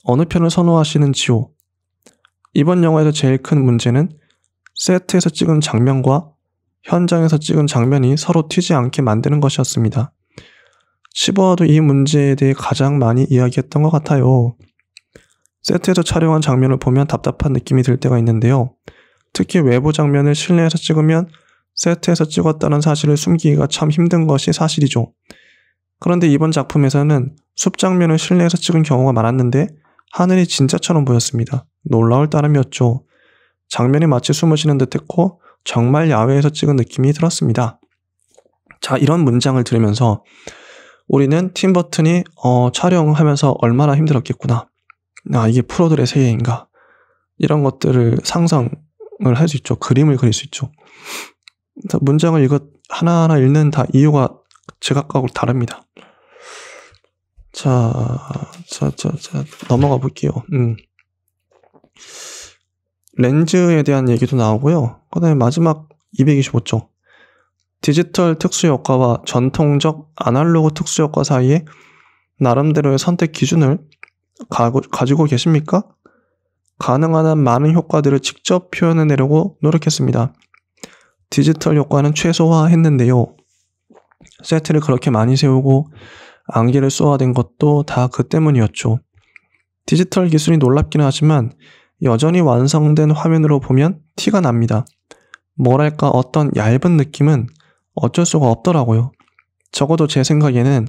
어느 편을 선호하시는지요? 이번 영화에서 제일 큰 문제는 세트에서 찍은 장면과 현장에서 찍은 장면이 서로 튀지 않게 만드는 것이었습니다. 치보와도 이 문제에 대해 가장 많이 이야기했던 것 같아요. 세트에서 촬영한 장면을 보면 답답한 느낌이 들 때가 있는데요. 특히 외부 장면을 실내에서 찍으면 세트에서 찍었다는 사실을 숨기기가 참 힘든 것이 사실이죠. 그런데 이번 작품에서는 숲 장면을 실내에서 찍은 경우가 많았는데 하늘이 진짜처럼 보였습니다. 놀라울 따름이었죠. 장면이 마치 숨을 쉬는 듯했고 정말 야외에서 찍은 느낌이 들었습니다. 자, 이런 문장을 들으면서 우리는 팀 버튼이 촬영하면서 얼마나 힘들었겠구나. 이게 프로들의 세계인가. 이런 것들을 상상을 할 수 있죠. 그림을 그릴 수 있죠. 문장을 하나하나 읽는 다 이유가 제각각으로 다릅니다. 자, 넘어가 볼게요. 렌즈에 대한 얘기도 나오고요. 그 다음에 마지막 225쪽. 디지털 특수효과와 전통적 아날로그 특수효과 사이에 나름대로의 선택 기준을 가지고 계십니까? 가능한 한 많은 효과들을 직접 표현해내려고 노력했습니다. 디지털 효과는 최소화했는데요. 세트를 그렇게 많이 세우고 안개를 쏘아댄 것도 다 그 때문이었죠. 디지털 기술이 놀랍기는 하지만 여전히 완성된 화면으로 보면 티가 납니다. 뭐랄까 어떤 얇은 느낌은 어쩔 수가 없더라고요. 적어도 제 생각에는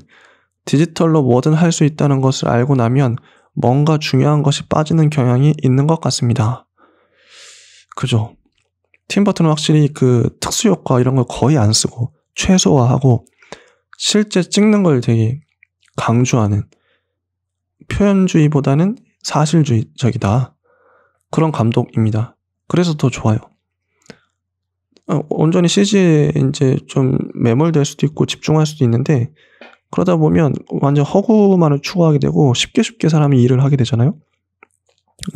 디지털로 뭐든 할 수 있다는 것을 알고 나면 뭔가 중요한 것이 빠지는 경향이 있는 것 같습니다. 그죠? 팀 버튼은 확실히 그 특수효과 이런 걸 거의 안 쓰고 최소화하고 실제 찍는 걸 되게 강조하는, 표현주의보다는 사실주의적이다. 그런 감독입니다. 그래서 더 좋아요. 온전히 CG에 이제 좀 매몰될 수도 있고 집중할 수도 있는데, 그러다 보면 완전 허구만을 추구하게 되고 쉽게 사람이 일을 하게 되잖아요.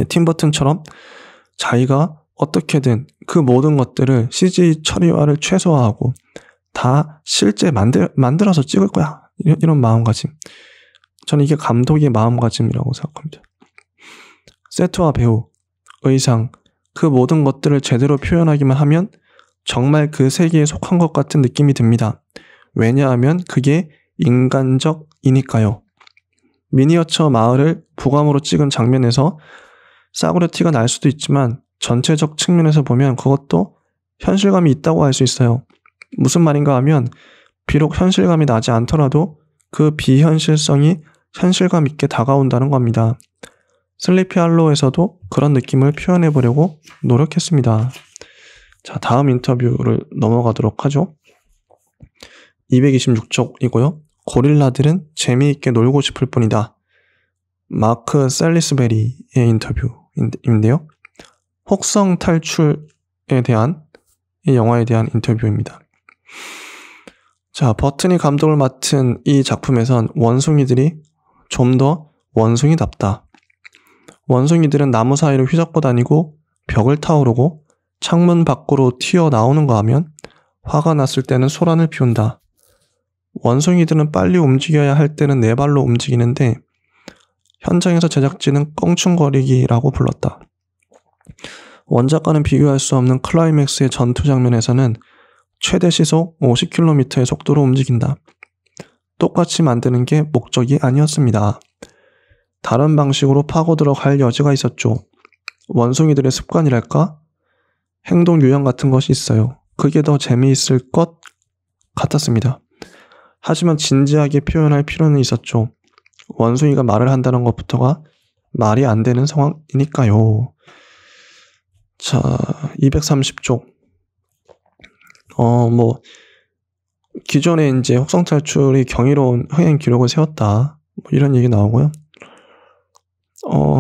팀 버튼처럼 자기가 어떻게든 그 모든 것들을 CG 처리화를 최소화하고 다 실제 만들어서 찍을 거야. 이런 마음가짐. 저는 이게 감독의 마음가짐이라고 생각합니다. 세트와 배우, 의상, 그 모든 것들을 제대로 표현하기만 하면 정말 그 세계에 속한 것 같은 느낌이 듭니다. 왜냐하면 그게 인간적이니까요. 미니어처 마을을 부감으로 찍은 장면에서 싸구려 티가 날 수도 있지만 전체적 측면에서 보면 그것도 현실감이 있다고 할 수 있어요. 무슨 말인가 하면 비록 현실감이 나지 않더라도 그 비현실성이 현실감 있게 다가온다는 겁니다. 슬리피 할로우에서도 그런 느낌을 표현해보려고 노력했습니다. 자, 다음 인터뷰를 넘어가도록 하죠. 226쪽이고요. 고릴라들은 재미있게 놀고 싶을 뿐이다. 마크 셀리스베리의 인터뷰인데요. 혹성 탈출에 대한, 이 영화에 대한 인터뷰입니다. 자, 버튼이 감독을 맡은 이 작품에선 원숭이들이 좀 더 원숭이답다. 원숭이들은 나무 사이를 휘젓고 다니고 벽을 타오르고 창문 밖으로 튀어나오는가 하면 화가 났을 때는 소란을 피운다. 원숭이들은 빨리 움직여야 할 때는 네 발로 움직이는데 현장에서 제작진은 껑충거리기라고 불렀다. 원작과는 비교할 수 없는 클라이맥스의 전투 장면에서는 최대 시속 50km의 속도로 움직인다. 똑같이 만드는 게 목적이 아니었습니다. 다른 방식으로 파고들어 갈 여지가 있었죠. 원숭이들의 습관이랄까? 행동 유형 같은 것이 있어요. 그게 더 재미있을 것 같았습니다. 하지만 진지하게 표현할 필요는 있었죠. 원숭이가 말을 한다는 것부터가 말이 안 되는 상황이니까요. 자, 230쪽. 기존에 이제 혹성 탈출이 경이로운 흥행 기록을 세웠다. 이런 얘기 나오고요.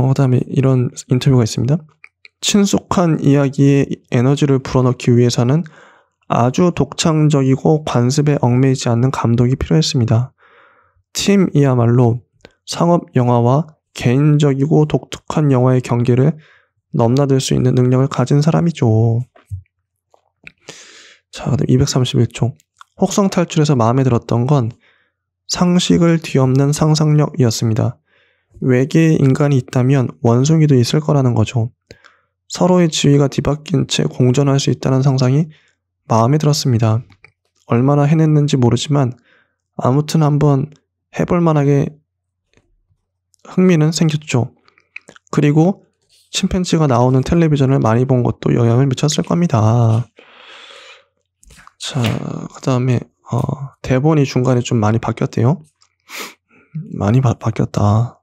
그다음에 이런 인터뷰가 있습니다. 친숙한 이야기에 에너지를 불어넣기 위해서는 아주 독창적이고 관습에 얽매이지 않는 감독이 필요했습니다. 팀이야말로 상업 영화와 개인적이고 독특한 영화의 경계를 넘나들 수 있는 능력을 가진 사람이죠. 자, 그다음 231쪽. 혹성 탈출에서 마음에 들었던 건 상식을 뒤엎는 상상력이었습니다. 외계에 인간이 있다면 원숭이도 있을 거라는 거죠. 서로의 지위가 뒤바뀐 채 공존할 수 있다는 상상이 마음에 들었습니다. 얼마나 해냈는지 모르지만 아무튼 한번 해볼 만하게 흥미는 생겼죠. 그리고 침팬지가 나오는 텔레비전을 많이 본 것도 영향을 미쳤을 겁니다. 자, 그 다음에 대본이 중간에 좀 많이 바뀌었대요. 많이 바뀌었다.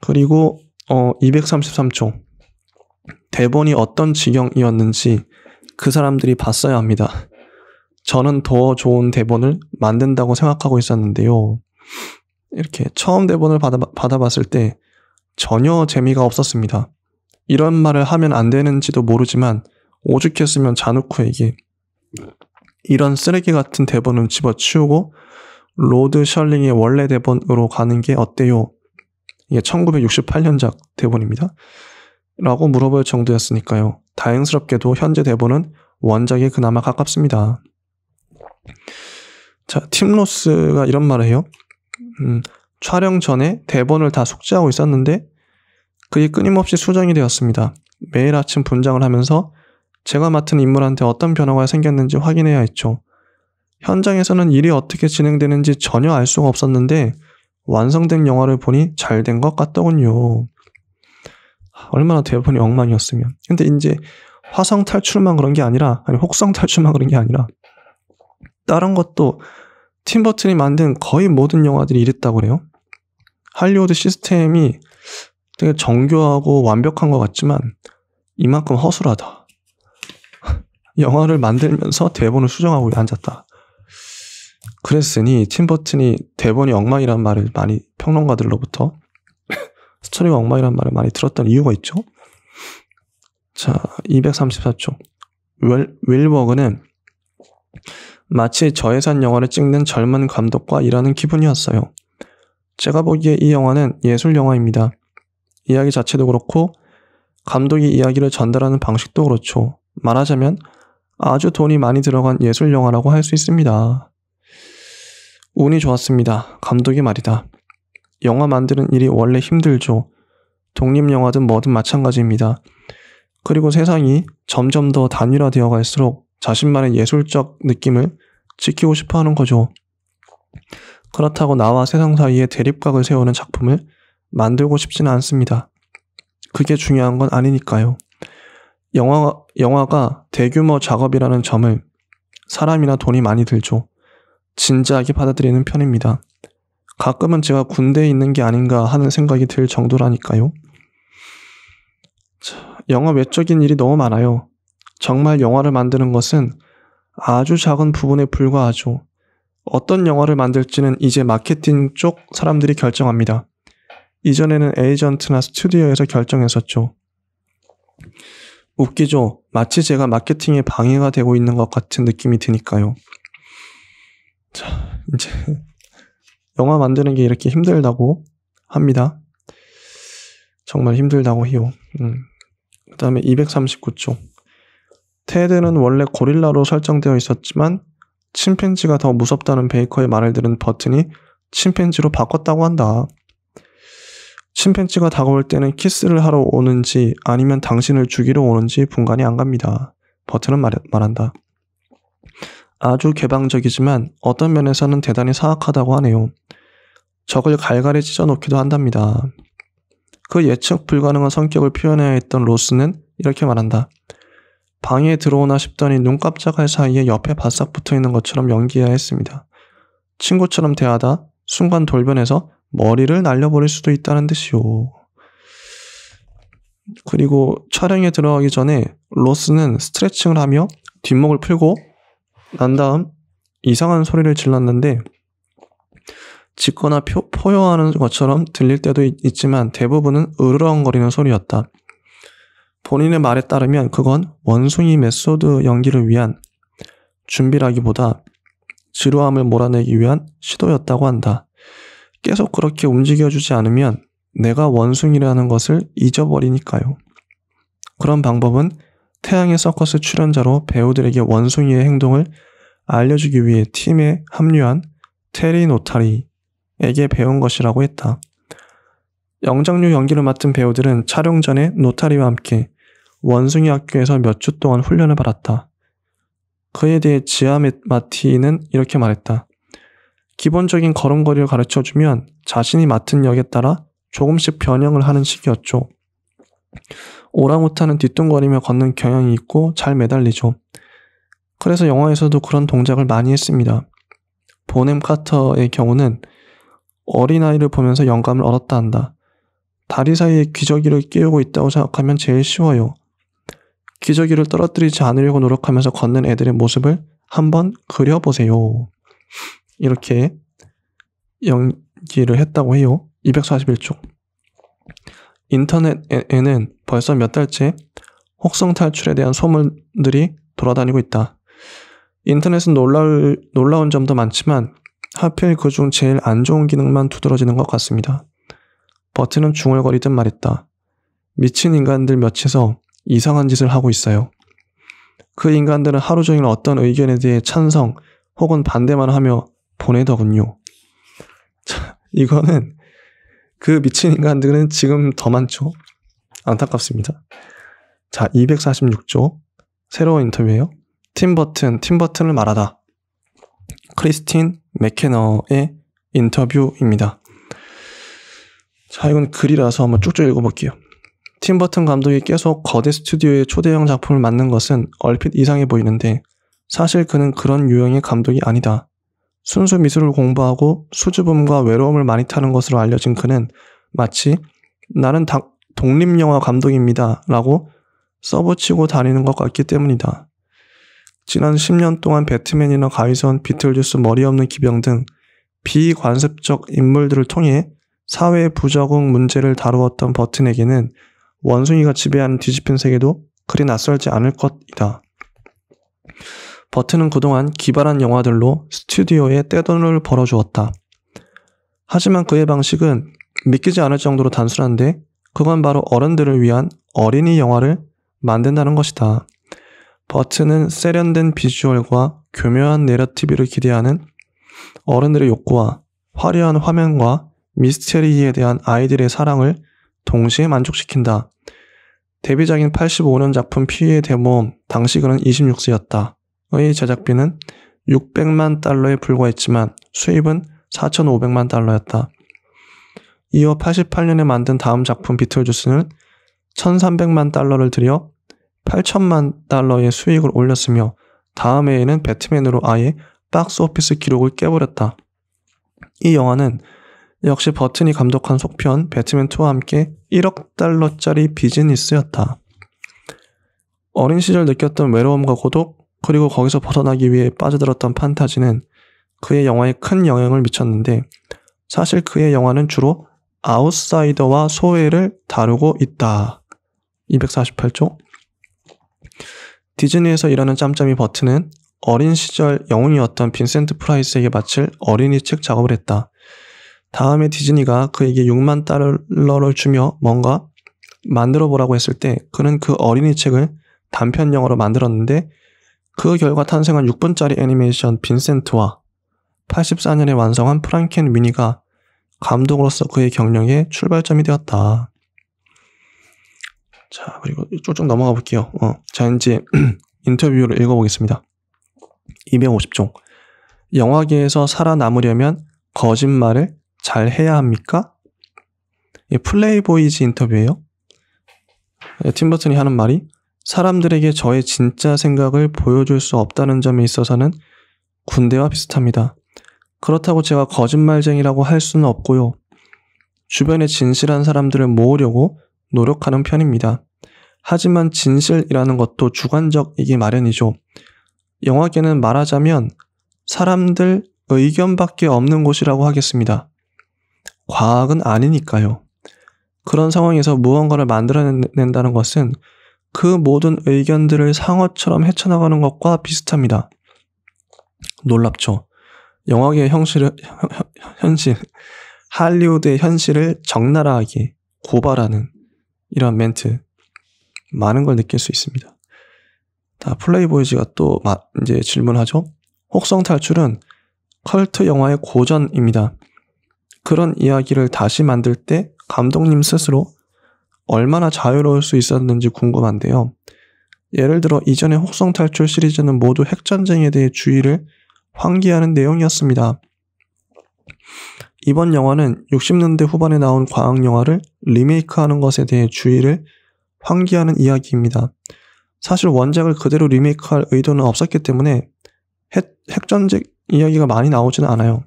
그리고 233쪽. 대본이 어떤 지경이었는지 그 사람들이 봤어야 합니다. 저는 더 좋은 대본을 만든다고 생각하고 있었는데요. 이렇게 처음 대본을 받아봤을 때 전혀 재미가 없었습니다. 이런 말을 하면 안 되는지도 모르지만 오죽했으면 자누쿠에게 이런 쓰레기 같은 대본은 집어치우고 로드 셜링의 원래 대본으로 가는 게 어때요? 이게 1968년작 대본입니다. 라고 물어볼 정도였으니까요. 다행스럽게도 현재 대본은 원작에 그나마 가깝습니다. 자, 팀 로스가 이런 말을 해요. 촬영 전에 대본을 다 숙지하고 있었는데 그게 끊임없이 수정이 되었습니다. 매일 아침 분장을 하면서 제가 맡은 인물한테 어떤 변화가 생겼는지 확인해야 했죠. 현장에서는 일이 어떻게 진행되는지 전혀 알 수가 없었는데 완성된 영화를 보니 잘 된 것 같더군요. 얼마나 대본이 엉망이었으면. 근데 이제 화성 탈출만 그런 게 아니라, 아니 혹성 탈출만 그런 게 아니라 다른 것도 팀 버튼이 만든 거의 모든 영화들이 이랬다고 그래요. 할리우드 시스템이 되게 정교하고 완벽한 것 같지만 이만큼 허술하다. 영화를 만들면서 대본을 수정하고 앉았다. 그랬으니 팀 버튼이 대본이 엉망이란 말을 많이 평론가들로부터 스토리가 엉망이란 말을 많이 들었던 이유가 있죠. 자, 234쪽. 윌버그는 마치 저예산 영화를 찍는 젊은 감독과 일하는 기분이었어요. 제가 보기에 이 영화는 예술 영화입니다. 이야기 자체도 그렇고 감독이 이야기를 전달하는 방식도 그렇죠. 말하자면 아주 돈이 많이 들어간 예술 영화라고 할 수 있습니다. 운이 좋았습니다. 감독이 말이다. 영화 만드는 일이 원래 힘들죠. 독립영화든 뭐든 마찬가지입니다. 그리고 세상이 점점 더 단일화되어 갈수록 자신만의 예술적 느낌을 지키고 싶어 하는 거죠. 그렇다고 나와 세상 사이에 대립각을 세우는 작품을 만들고 싶지는 않습니다. 그게 중요한 건 아니니까요. 영화가 대규모 작업이라는 점을 사람이나 돈이 많이 들죠. 진지하게 받아들이는 편입니다. 가끔은 제가 군대에 있는 게 아닌가 하는 생각이 들 정도라니까요. 자, 영화 외적인 일이 너무 많아요. 정말 영화를 만드는 것은 아주 작은 부분에 불과하죠. 어떤 영화를 만들지는 이제 마케팅 쪽 사람들이 결정합니다. 이전에는 에이전트나 스튜디오에서 결정했었죠. 웃기죠? 마치 제가 마케팅에 방해가 되고 있는 것 같은 느낌이 드니까요. 자, 이제 영화 만드는 게 이렇게 힘들다고 합니다. 정말 힘들다고 해요. 그 다음에 239쪽. 테드는 원래 고릴라로 설정되어 있었지만 침팬지가 더 무섭다는 베이커의 말을 들은 버튼이 침팬지로 바꿨다고 한다. 침팬지가 다가올 때는 키스를 하러 오는지 아니면 당신을 죽이러 오는지 분간이 안 갑니다. 버튼은 말한다. 아주 개방적이지만 어떤 면에서는 대단히 사악하다고 하네요. 적을 갈갈이 찢어놓기도 한답니다. 그 예측 불가능한 성격을 표현해야 했던 로스는 이렇게 말한다. 방에 들어오나 싶더니 눈 깜짝할 사이에 옆에 바싹 붙어있는 것처럼 연기해야 했습니다. 친구처럼 대하다 순간 돌변해서 머리를 날려버릴 수도 있다는 듯이요. 그리고 촬영에 들어가기 전에 로스는 스트레칭을 하며 뒷목을 풀고 난 다음 이상한 소리를 질렀는데 짖거나 포효하는 것처럼 들릴 때도 있지만 대부분은 으르렁거리는 소리였다. 본인의 말에 따르면 그건 원숭이 메소드 연기를 위한 준비라기보다 지루함을 몰아내기 위한 시도였다고 한다. 계속 그렇게 움직여주지 않으면 내가 원숭이라는 것을 잊어버리니까요. 그런 방법은 태양의 서커스 출연자로 배우들에게 원숭이의 행동을 알려주기 위해 팀에 합류한 테리 노타리에게 배운 것이라고 했다. 영장류 연기를 맡은 배우들은 촬영 전에 노타리와 함께 원숭이 학교에서 몇 주 동안 훈련을 받았다. 그에 대해 지아 마티는 이렇게 말했다. 기본적인 걸음걸이를 가르쳐주면 자신이 맡은 역에 따라 조금씩 변형을 하는 시기였죠. 오랑우탄은 뒤뚱거리며 걷는 경향이 있고 잘 매달리죠. 그래서 영화에서도 그런 동작을 많이 했습니다. 보넴 카터의 경우는 어린아이를 보면서 영감을 얻었다 한다. 다리 사이에 기저귀를 끼우고 있다고 생각하면 제일 쉬워요. 기저귀를 떨어뜨리지 않으려고 노력하면서 걷는 애들의 모습을 한번 그려보세요. 이렇게 연기를 했다고 해요. 241쪽. 인터넷에는 벌써 몇 달째 혹성 탈출에 대한 소문들이 돌아다니고 있다. 인터넷은 놀라운 점도 많지만 하필 그중 제일 안 좋은 기능만 두드러지는 것 같습니다. 버튼은 중얼거리듯 말했다. 미친 인간들 몇이서 이상한 짓을 하고 있어요. 그 인간들은 하루 종일 어떤 의견에 대해 찬성 혹은 반대만 하며 보내더군요. 자, 이거는 그 미친 인간들은 지금 더 많죠. 안타깝습니다. 자, 246조 새로운 인터뷰예요. 팀버튼을 말하다. 크리스틴 맥케너의 인터뷰입니다. 자, 이건 글이라서 한번 쭉쭉 읽어볼게요. 팀버튼 감독이 계속 거대 스튜디오의 초대형 작품을 만든 것은 얼핏 이상해 보이는데 사실 그는 그런 유형의 감독이 아니다. 순수 미술을 공부하고 수줍음과 외로움을 많이 타는 것으로 알려진 그는 마치 나는 독립영화 감독입니다 라고 써붙이고 다니는 것 같기 때문이다. 지난 10년 동안 배트맨이나 가위손, 비틀주스, 머리 없는 기병 등 비관습적 인물들을 통해 사회의 부적응 문제를 다루었던 버튼에게는 원숭이가 지배하는 뒤집힌 세계도 그리 낯설지 않을 것이다. 버튼은 그동안 기발한 영화들로 스튜디오에 떼돈을 벌어주었다. 하지만 그의 방식은 믿기지 않을 정도로 단순한데 그건 바로 어른들을 위한 어린이 영화를 만든다는 것이다. 버튼은 세련된 비주얼과 교묘한 내러티브를 기대하는 어른들의 욕구와 화려한 화면과 미스테리에 대한 아이들의 사랑을 동시에 만족시킨다. 데뷔작인 85년 작품 피의 대모험, 당시 그는 26세였다. 의 제작비는 600만 달러에 불과했지만 수입은 4,500만 달러였다. 이어 88년에 만든 다음 작품 비틀주스는 1,300만 달러를 들여 8천만 달러의 수익을 올렸으며 다음 해에는 배트맨으로 아예 박스오피스 기록을 깨버렸다. 이 영화는 역시 버튼이 감독한 속편 배트맨2와 함께 1억 달러짜리 비즈니스였다. 어린 시절 느꼈던 외로움과 고독, 그리고 거기서 벗어나기 위해 빠져들었던 판타지는 그의 영화에 큰 영향을 미쳤는데 사실 그의 영화는 주로 아웃사이더와 소외를 다루고 있다. 248조 디즈니에서 일하는 짬짬이 버튼은 어린 시절 영웅이었던 빈센트 프라이스에게 바칠 어린이 책 작업을 했다. 다음에 디즈니가 그에게 6만 달러를 주며 뭔가 만들어보라고 했을 때 그는 그 어린이 책을 단편 영화로 만들었는데 그 결과 탄생한 6분짜리 애니메이션 빈센트와 84년에 완성한 프랑켄 위니가 감독으로서 그의 경력의 출발점이 되었다. 자, 그리고 쭉쭉 넘어가 볼게요. 자, 이제 인터뷰를 읽어보겠습니다. 250종. 영화계에서 살아남으려면 거짓말을 잘 해야 합니까? 플레이보이즈 인터뷰예요. 팀버튼이 하는 말이 사람들에게 저의 진짜 생각을 보여줄 수 없다는 점에 있어서는 군대와 비슷합니다. 그렇다고 제가 거짓말쟁이라고 할 수는 없고요. 주변에 진실한 사람들을 모으려고 노력하는 편입니다. 하지만 진실이라는 것도 주관적이기 마련이죠. 영화계는 말하자면 사람들 의견밖에 없는 곳이라고 하겠습니다. 과학은 아니니까요. 그런 상황에서 무언가를 만들어낸다는 것은 그 모든 의견들을 상어처럼 헤쳐나가는 것과 비슷합니다. 놀랍죠? 영화계의 현실, 할리우드의 현실을 적나라하게 고발하는 이런 멘트, 많은 걸 느낄 수 있습니다. 플레이보이즈가 또 이제 질문하죠. 혹성 탈출은 컬트 영화의 고전입니다. 그런 이야기를 다시 만들 때 감독님 스스로 얼마나 자유로울 수 있었는지 궁금한데요. 예를 들어 이전의 혹성 탈출 시리즈는 모두 핵전쟁에 대해 주의를 환기하는 내용이었습니다. 이번 영화는 60년대 후반에 나온 과학 영화를 리메이크하는 것에 대해 주의를 환기하는 이야기입니다. 사실 원작을 그대로 리메이크할 의도는 없었기 때문에 핵전쟁 이야기가 많이 나오지는 않아요.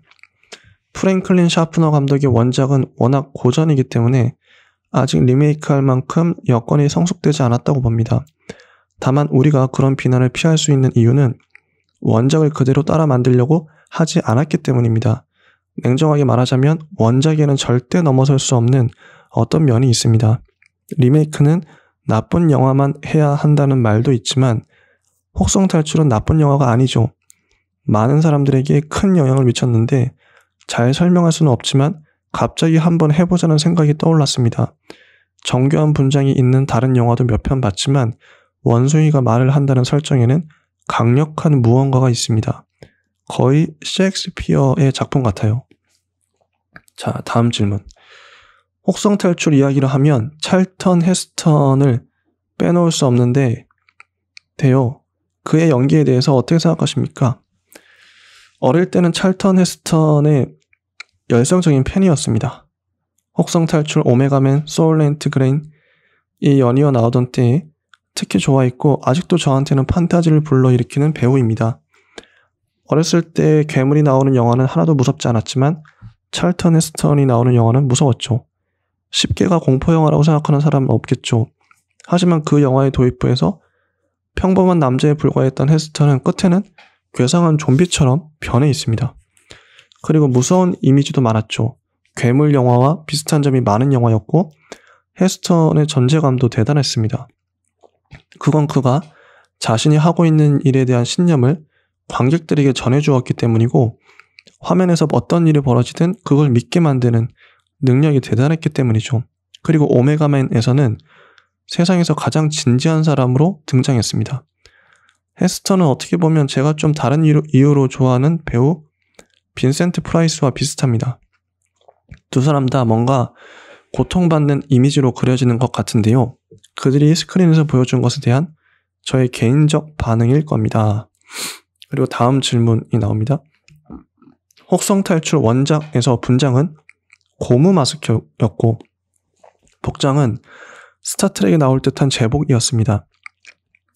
프랭클린 샤프너 감독의 원작은 워낙 고전이기 때문에 아직 리메이크할 만큼 여건이 성숙되지 않았다고 봅니다. 다만 우리가 그런 비난을 피할 수 있는 이유는 원작을 그대로 따라 만들려고 하지 않았기 때문입니다. 냉정하게 말하자면 원작에는 절대 넘어설 수 없는 어떤 면이 있습니다. 리메이크는 나쁜 영화만 해야 한다는 말도 있지만 혹성 탈출은 나쁜 영화가 아니죠. 많은 사람들에게 큰 영향을 미쳤는데 잘 설명할 수는 없지만 갑자기 한번 해보자는 생각이 떠올랐습니다. 정교한 분장이 있는 다른 영화도 몇 편 봤지만 원숭이가 말을 한다는 설정에는 강력한 무언가가 있습니다. 거의 셰익스피어의 작품 같아요. 자, 다음 질문. 혹성 탈출 이야기를 하면 찰턴 헤스턴을 빼놓을 수 없는데 돼요. 그의 연기에 대해서 어떻게 생각하십니까? 어릴 때는 찰턴 헤스턴의 열성적인 팬이었습니다. 혹성 탈출, 오메가맨, 소울렌트 그레인 이 연이어 나오던 때에 특히 좋아했고 아직도 저한테는 판타지를 불러일으키는 배우입니다. 어렸을 때 괴물이 나오는 영화는 하나도 무섭지 않았지만 찰턴 헤스턴이 나오는 영화는 무서웠죠. 10개가 공포영화라고 생각하는 사람은 없겠죠. 하지만 그 영화의 도입부에서 평범한 남자에 불과했던 헤스턴은 끝에는 괴상한 좀비처럼 변해 있습니다. 그리고 무서운 이미지도 많았죠. 괴물 영화와 비슷한 점이 많은 영화였고 헤스턴의 존재감도 대단했습니다. 그건 그가 자신이 하고 있는 일에 대한 신념을 관객들에게 전해주었기 때문이고 화면에서 어떤 일이 벌어지든 그걸 믿게 만드는 능력이 대단했기 때문이죠. 그리고 오메가맨에서는 세상에서 가장 진지한 사람으로 등장했습니다. 헤스턴은 어떻게 보면 제가 좀 다른 이유로 좋아하는 배우 빈센트 프라이스와 비슷합니다. 두 사람 다 뭔가 고통받는 이미지로 그려지는 것 같은데요. 그들이 스크린에서 보여준 것에 대한 저의 개인적 반응일 겁니다. 그리고 다음 질문이 나옵니다. 혹성 탈출 원작에서 분장은 고무 마스크였고 복장은 스타트rek에 나올 듯한 제복이었습니다.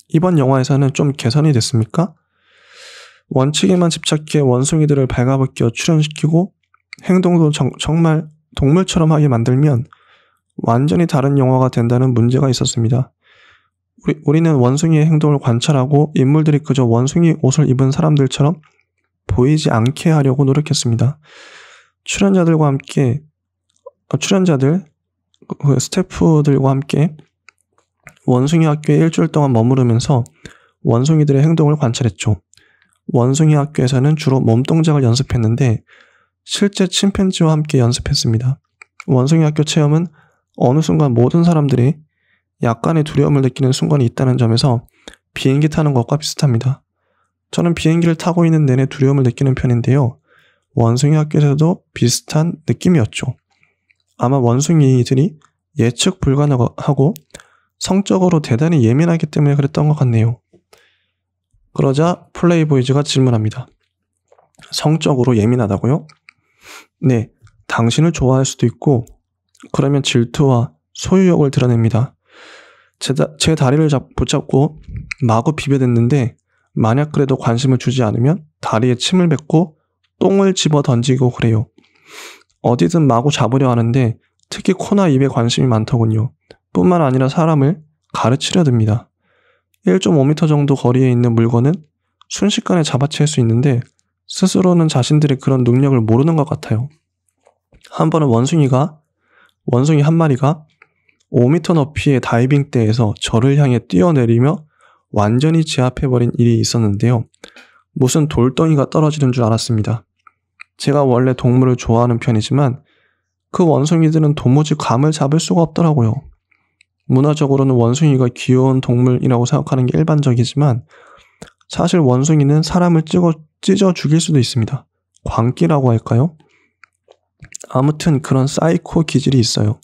이번 영화에서는 좀 개선이 됐습니까? 원칙에만 집착해 원숭이들을 발가벗겨 출연시키고 행동도 정말 동물처럼 하게 만들면 완전히 다른 영화가 된다는 문제가 있었습니다. 우리는 원숭이의 행동을 관찰하고 인물들이 그저 원숭이 옷을 입은 사람들처럼 보이지 않게 하려고 노력했습니다. 스태프들과 함께 원숭이 학교에 일주일 동안 머무르면서 원숭이들의 행동을 관찰했죠. 원숭이 학교에서는 주로 몸동작을 연습했는데 실제 침팬지와 함께 연습했습니다. 원숭이 학교 체험은 어느 순간 모든 사람들이 약간의 두려움을 느끼는 순간이 있다는 점에서 비행기 타는 것과 비슷합니다. 저는 비행기를 타고 있는 내내 두려움을 느끼는 편인데요. 원숭이 학교에서도 비슷한 느낌이었죠. 아마 원숭이들이 예측 불가능하고 성적으로 대단히 예민하기 때문에 그랬던 것 같네요. 그러자 플레이보이즈가 질문합니다. 성적으로 예민하다고요? 네, 당신을 좋아할 수도 있고 그러면 질투와 소유욕을 드러냅니다. 제 다리를 붙잡고 마구 비벼댔는데 만약 그래도 관심을 주지 않으면 다리에 침을 뱉고 똥을 집어 던지고 그래요. 어디든 마구 잡으려 하는데 특히 코나 입에 관심이 많더군요. 뿐만 아니라 사람을 가르치려 듭니다. 1.5m 정도 거리에 있는 물건은 순식간에 잡아챌 수 있는데 스스로는 자신들의 그런 능력을 모르는 것 같아요. 한 번은 원숭이 한 마리가 5m 높이의 다이빙대에서 저를 향해 뛰어내리며 완전히 제압해버린 일이 있었는데요. 무슨 돌덩이가 떨어지는 줄 알았습니다. 제가 원래 동물을 좋아하는 편이지만 그 원숭이들은 도무지 감을 잡을 수가 없더라고요. 문화적으로는 원숭이가 귀여운 동물이라고 생각하는 게 일반적이지만 사실 원숭이는 사람을 찢어 죽일 수도 있습니다. 광기라고 할까요? 아무튼 그런 사이코 기질이 있어요.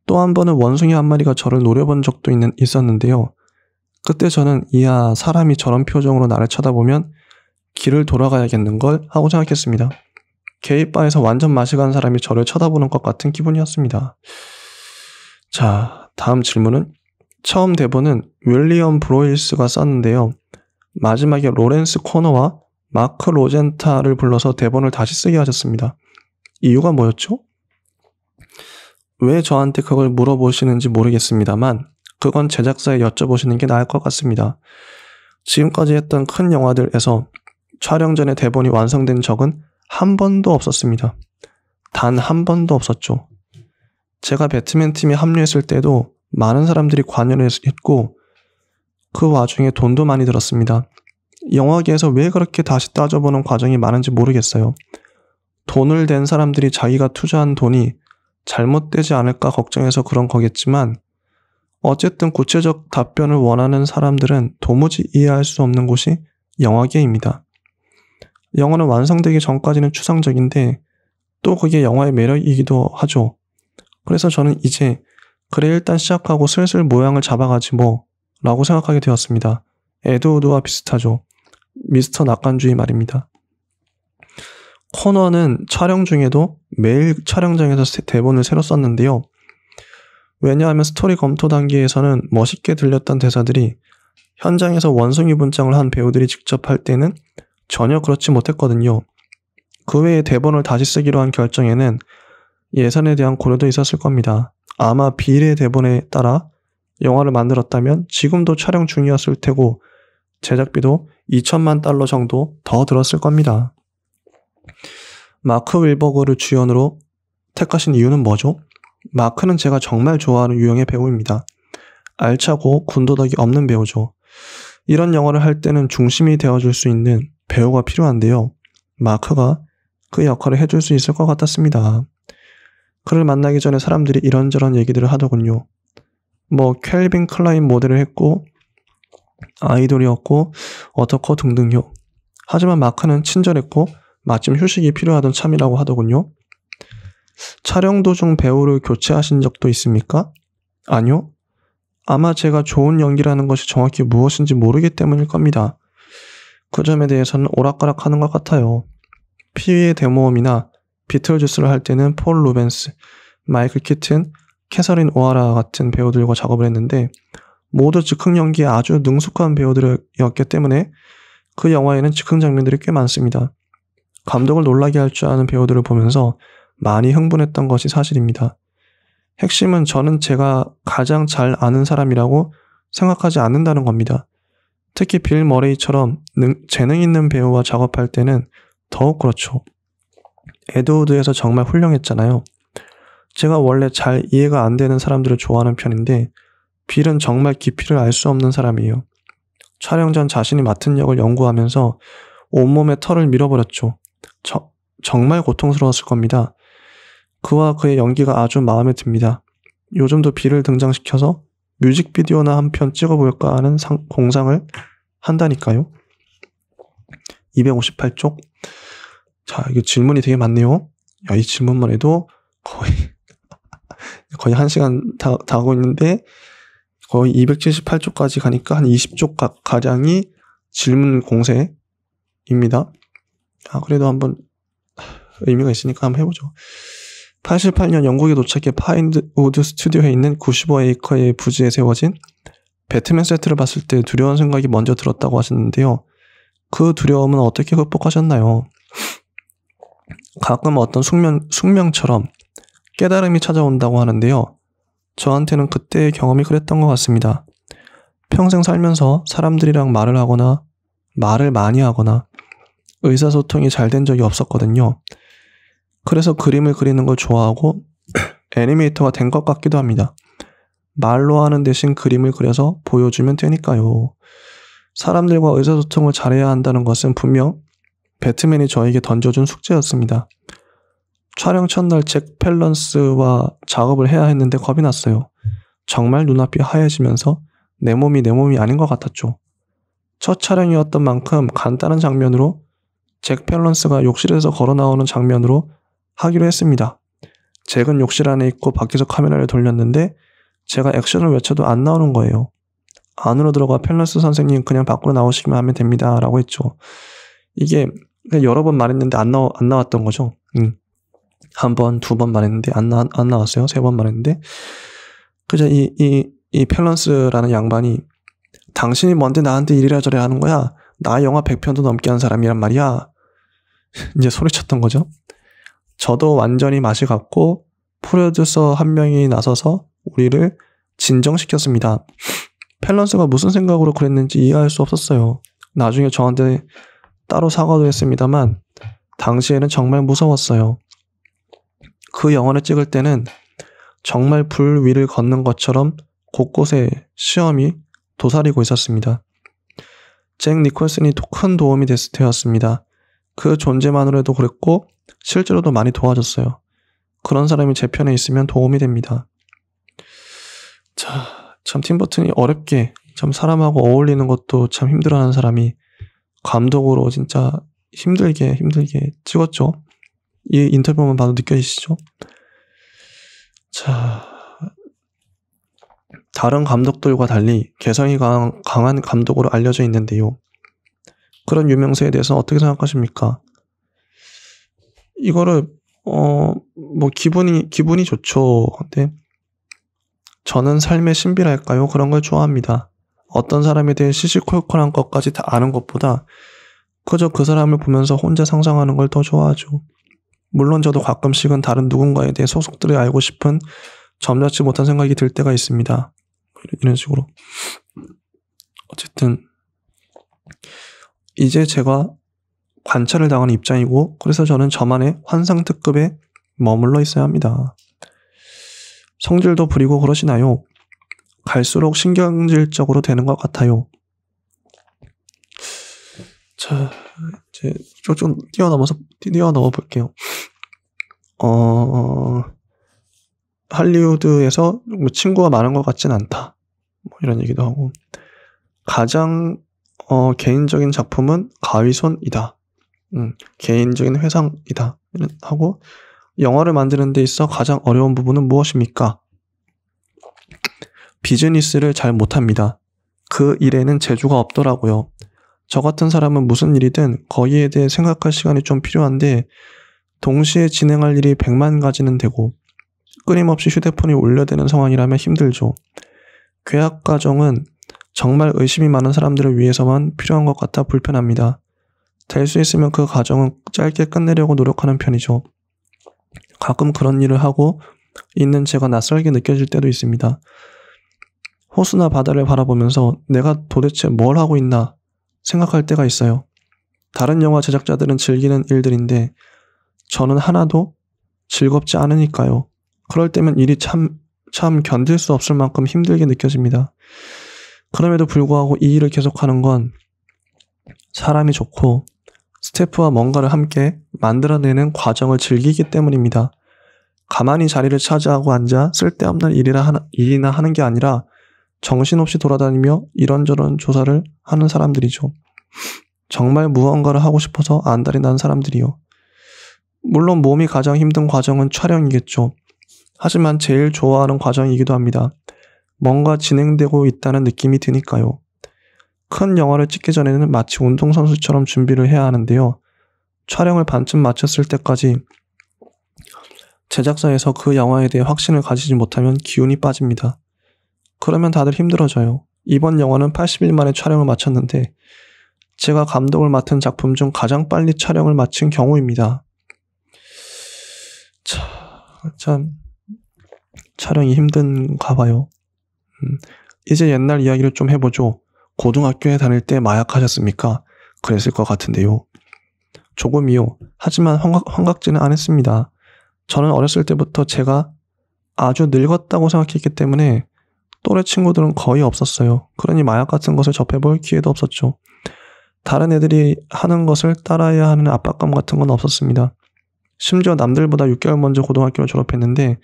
또 한 번은 원숭이 한 마리가 저를 노려본 적도 있었는데요. 그때 저는 이야, 사람이 저런 표정으로 나를 쳐다보면 길을 돌아가야겠는걸 하고 생각했습니다. 게이바에서 완전 마시간 사람이 저를 쳐다보는 것 같은 기분이었습니다. 자, 다음 질문은 처음 대본은 윌리엄 브로일스가 썼는데요. 마지막에 로렌스 코너와 마크 로젠타를 불러서 대본을 다시 쓰게 하셨습니다. 이유가 뭐였죠? 왜 저한테 그걸 물어보시는지 모르겠습니다만 그건 제작사에 여쭤보시는 게 나을 것 같습니다. 지금까지 했던 큰 영화들에서 촬영 전에 대본이 완성된 적은 한 번도 없었습니다. 단 한 번도 없었죠. 제가 배트맨 팀에 합류했을 때도 많은 사람들이 관여를 했고 그 와중에 돈도 많이 들었습니다. 영화계에서 왜 그렇게 다시 따져보는 과정이 많은지 모르겠어요. 돈을 댄 사람들이 자기가 투자한 돈이 잘못되지 않을까 걱정해서 그런 거겠지만 어쨌든 구체적 답변을 원하는 사람들은 도무지 이해할 수 없는 곳이 영화계입니다. 영화는 완성되기 전까지는 추상적인데 또 그게 영화의 매력이기도 하죠. 그래서 저는 이제 그래 일단 시작하고 슬슬 모양을 잡아가지 뭐 라고 생각하게 되었습니다. 에드우드와 비슷하죠. 미스터 낙관주의 말입니다. 코너는 촬영 중에도 매일 촬영장에서 대본을 새로 썼는데요. 왜냐하면 스토리 검토 단계에서는 멋있게 들렸던 대사들이 현장에서 원숭이 분장을 한 배우들이 직접 할 때는 전혀 그렇지 못했거든요. 그 외에 대본을 다시 쓰기로 한 결정에는 예산에 대한 고려도 있었을 겁니다. 아마 비례 대본에 따라 영화를 만들었다면 지금도 촬영 중이었을 테고 제작비도 2천만 달러 정도 더 들었을 겁니다. 마크 윌버그를 주연으로 택하신 이유는 뭐죠? 마크는 제가 정말 좋아하는 유형의 배우입니다. 알차고 군더더기 없는 배우죠. 이런 영화를 할 때는 중심이 되어줄 수 있는 배우가 필요한데요. 마크가 그 역할을 해줄 수 있을 것 같았습니다. 그를 만나기 전에 사람들이 이런저런 얘기들을 하더군요. 뭐 켈빈 클라인 모델을 했고 아이돌이었고 어떻고 등등요. 하지만 마크는 친절했고 마침 휴식이 필요하던 참이라고 하더군요. 촬영 도중 배우를 교체하신 적도 있습니까? 아니요. 아마 제가 좋은 연기라는 것이 정확히 무엇인지 모르기 때문일 겁니다. 그 점에 대해서는 오락가락하는 것 같아요. 피위의 대모험이나 비틀주스를 할 때는 폴 루벤스, 마이클 키튼, 캐서린 오하라 같은 배우들과 작업을 했는데 모두 즉흥 연기에 아주 능숙한 배우들이었기 때문에 그 영화에는 즉흥 장면들이 꽤 많습니다. 감독을 놀라게 할 줄 아는 배우들을 보면서 많이 흥분했던 것이 사실입니다. 핵심은 저는 제가 가장 잘 아는 사람이라고 생각하지 않는다는 겁니다. 특히 빌 머레이처럼 재능 있는 배우와 작업할 때는 더욱 그렇죠. 에드우드에서 정말 훌륭했잖아요. 제가 원래 잘 이해가 안 되는 사람들을 좋아하는 편인데 빌은 정말 깊이를 알 수 없는 사람이에요. 촬영 전 자신이 맡은 역을 연구하면서 온몸에 털을 밀어버렸죠. 정말 고통스러웠을 겁니다. 그와 그의 연기가 아주 마음에 듭니다. 요즘도 빌을 등장시켜서 뮤직비디오나 한 편 찍어볼까 하는 공상을 한다니까요. 258쪽. 자, 이게 질문이 되게 많네요. 야, 이 질문만 해도 거의 1시간 다 가고 있는데 거의 278쪽까지 가니까 한 20쪽 가량이 질문 공세입니다. 그래도 한번 의미가 있으니까 한번 해보죠. 88년 영국에 도착해 파인우드 스튜디오에 있는 95에이커의 부지에 세워진 배트맨 세트를 봤을 때 두려운 생각이 먼저 들었다고 하셨는데요. 그 두려움은 어떻게 극복하셨나요? 가끔 어떤 숙명처럼 깨달음이 찾아온다고 하는데요. 저한테는 그때의 경험이 그랬던 것 같습니다. 평생 살면서 사람들이랑 말을 하거나 말을 많이 하거나 의사소통이 잘 된 적이 없었거든요. 그래서 그림을 그리는 걸 좋아하고 애니메이터가 된 것 같기도 합니다. 말로 하는 대신 그림을 그려서 보여주면 되니까요. 사람들과 의사소통을 잘해야 한다는 것은 분명 배트맨이 저에게 던져준 숙제였습니다. 촬영 첫날 잭 팰런스와 작업을 해야 했는데 겁이 났어요. 정말 눈앞이 하얘지면서 내 몸이 아닌 것 같았죠. 첫 촬영이었던 만큼 간단한 장면으로 잭 팰런스가 욕실에서 걸어 나오는 장면으로 하기로 했습니다. 잭은 욕실 안에 있고 밖에서 카메라를 돌렸는데 제가 액션을 외쳐도 안 나오는 거예요. 안으로 들어가 팰런스 선생님 그냥 밖으로 나오시기만 하면 됩니다 라고 했죠. 이게 여러 번 말했는데 안 나왔던 거죠. 한 번, 두 번 말했는데 안 나왔어요. 세 번 말했는데 그저 이 팰런스라는 양반이 당신이 뭔데 나한테 이리라 저래 하는 거야. 나 영화 100편도 넘게 한 사람이란 말이야. 이제 소리쳤던 거죠. 저도 완전히 맛이 갔고 프로듀서 한 명이 나서서 우리를 진정시켰습니다. 팰런스가 무슨 생각으로 그랬는지 이해할 수 없었어요. 나중에 저한테 따로 사과도 했습니다만 당시에는 정말 무서웠어요. 그 영화를 찍을 때는 정말 불 위를 걷는 것처럼 곳곳에 시험이 도사리고 있었습니다. 잭 니콜슨이 큰 도움이 되었습니다. 그 존재만으로도 그랬고 실제로도 많이 도와줬어요. 그런 사람이 제 편에 있으면 도움이 됩니다. 자, 참 팀 버튼이 어렵게 참 사람하고 어울리는 것도 참 힘들어하는 사람이 감독으로 진짜 힘들게 찍었죠. 이 인터뷰만 봐도 느껴지시죠? 자, 다른 감독들과 달리 개성이 강한 감독으로 알려져 있는데요. 그런 유명세에 대해서 어떻게 생각하십니까? 이거를 뭐 기분이 좋죠. 근데 저는 삶의 신비랄까요? 그런 걸 좋아합니다. 어떤 사람에 대해 시시콜콜한 것까지 다 아는 것보다 그저 그 사람을 보면서 혼자 상상하는 걸 더 좋아하죠. 물론 저도 가끔씩은 다른 누군가에 대해 속속들이 알고 싶은 점잖지 못한 생각이 들 때가 있습니다. 이런 식으로. 어쨌든 이제 제가 관찰을 당하는 입장이고, 그래서 저는 저만의 환상 특급에 머물러 있어야 합니다. 성질도 부리고 그러시나요? 갈수록 신경질적으로 되는 것 같아요. 자, 이제 좀 뛰어넘어 볼게요. 할리우드에서 뭐 친구가 많은 것 같진 않다. 뭐 이런 얘기도 하고, 가장 개인적인 작품은 가위손이다. 개인적인 회상이다. 하고, 영화를 만드는 데 있어 가장 어려운 부분은 무엇입니까? 비즈니스를 잘 못합니다. 그 일에는 재주가 없더라고요. 저 같은 사람은 무슨 일이든 거기에 대해 생각할 시간이 좀 필요한데 동시에 진행할 일이 100만 가지는 되고 끊임없이 휴대폰이 울려대는 상황이라면 힘들죠. 계약 과정은 정말 의심이 많은 사람들을 위해서만 필요한 것 같아 불편합니다. 될 수 있으면 그 과정은 짧게 끝내려고 노력하는 편이죠. 가끔 그런 일을 하고 있는 제가 낯설게 느껴질 때도 있습니다. 호수나 바다를 바라보면서 내가 도대체 뭘 하고 있나 생각할 때가 있어요. 다른 영화 제작자들은 즐기는 일들인데 저는 하나도 즐겁지 않으니까요. 그럴 때면 일이 참 견딜 수 없을 만큼 힘들게 느껴집니다. 그럼에도 불구하고 이 일을 계속하는 건 사람이 좋고 스태프와 뭔가를 함께 만들어내는 과정을 즐기기 때문입니다. 가만히 자리를 차지하고 앉아 쓸데없는 일이나 하는 게 아니라 정신없이 돌아다니며 이런저런 조사를 하는 사람들이죠. 정말 무언가를 하고 싶어서 안달이 난 사람들이요. 물론 몸이 가장 힘든 과정은 촬영이겠죠. 하지만 제일 좋아하는 과정이기도 합니다. 뭔가 진행되고 있다는 느낌이 드니까요. 큰 영화를 찍기 전에는 마치 운동선수처럼 준비를 해야 하는데요. 촬영을 반쯤 마쳤을 때까지 제작사에서 그 영화에 대해 확신을 가지지 못하면 기운이 빠집니다. 그러면 다들 힘들어져요. 이번 영화는 80일 만에 촬영을 마쳤는데 제가 감독을 맡은 작품 중 가장 빨리 촬영을 마친 경우입니다. 참 촬영이 힘든가 봐요. 이제 옛날 이야기를 좀 해보죠. 고등학교에 다닐 때 마약하셨습니까? 그랬을 것 같은데요. 조금이요. 하지만 환각지는 안 했습니다. 저는 어렸을 때부터 제가 아주 늙었다고 생각했기 때문에 또래 친구들은 거의 없었어요. 그러니 마약 같은 것을 접해볼 기회도 없었죠. 다른 애들이 하는 것을 따라야 하는 압박감 같은 건 없었습니다. 심지어 남들보다 6개월 먼저 고등학교를 졸업했는데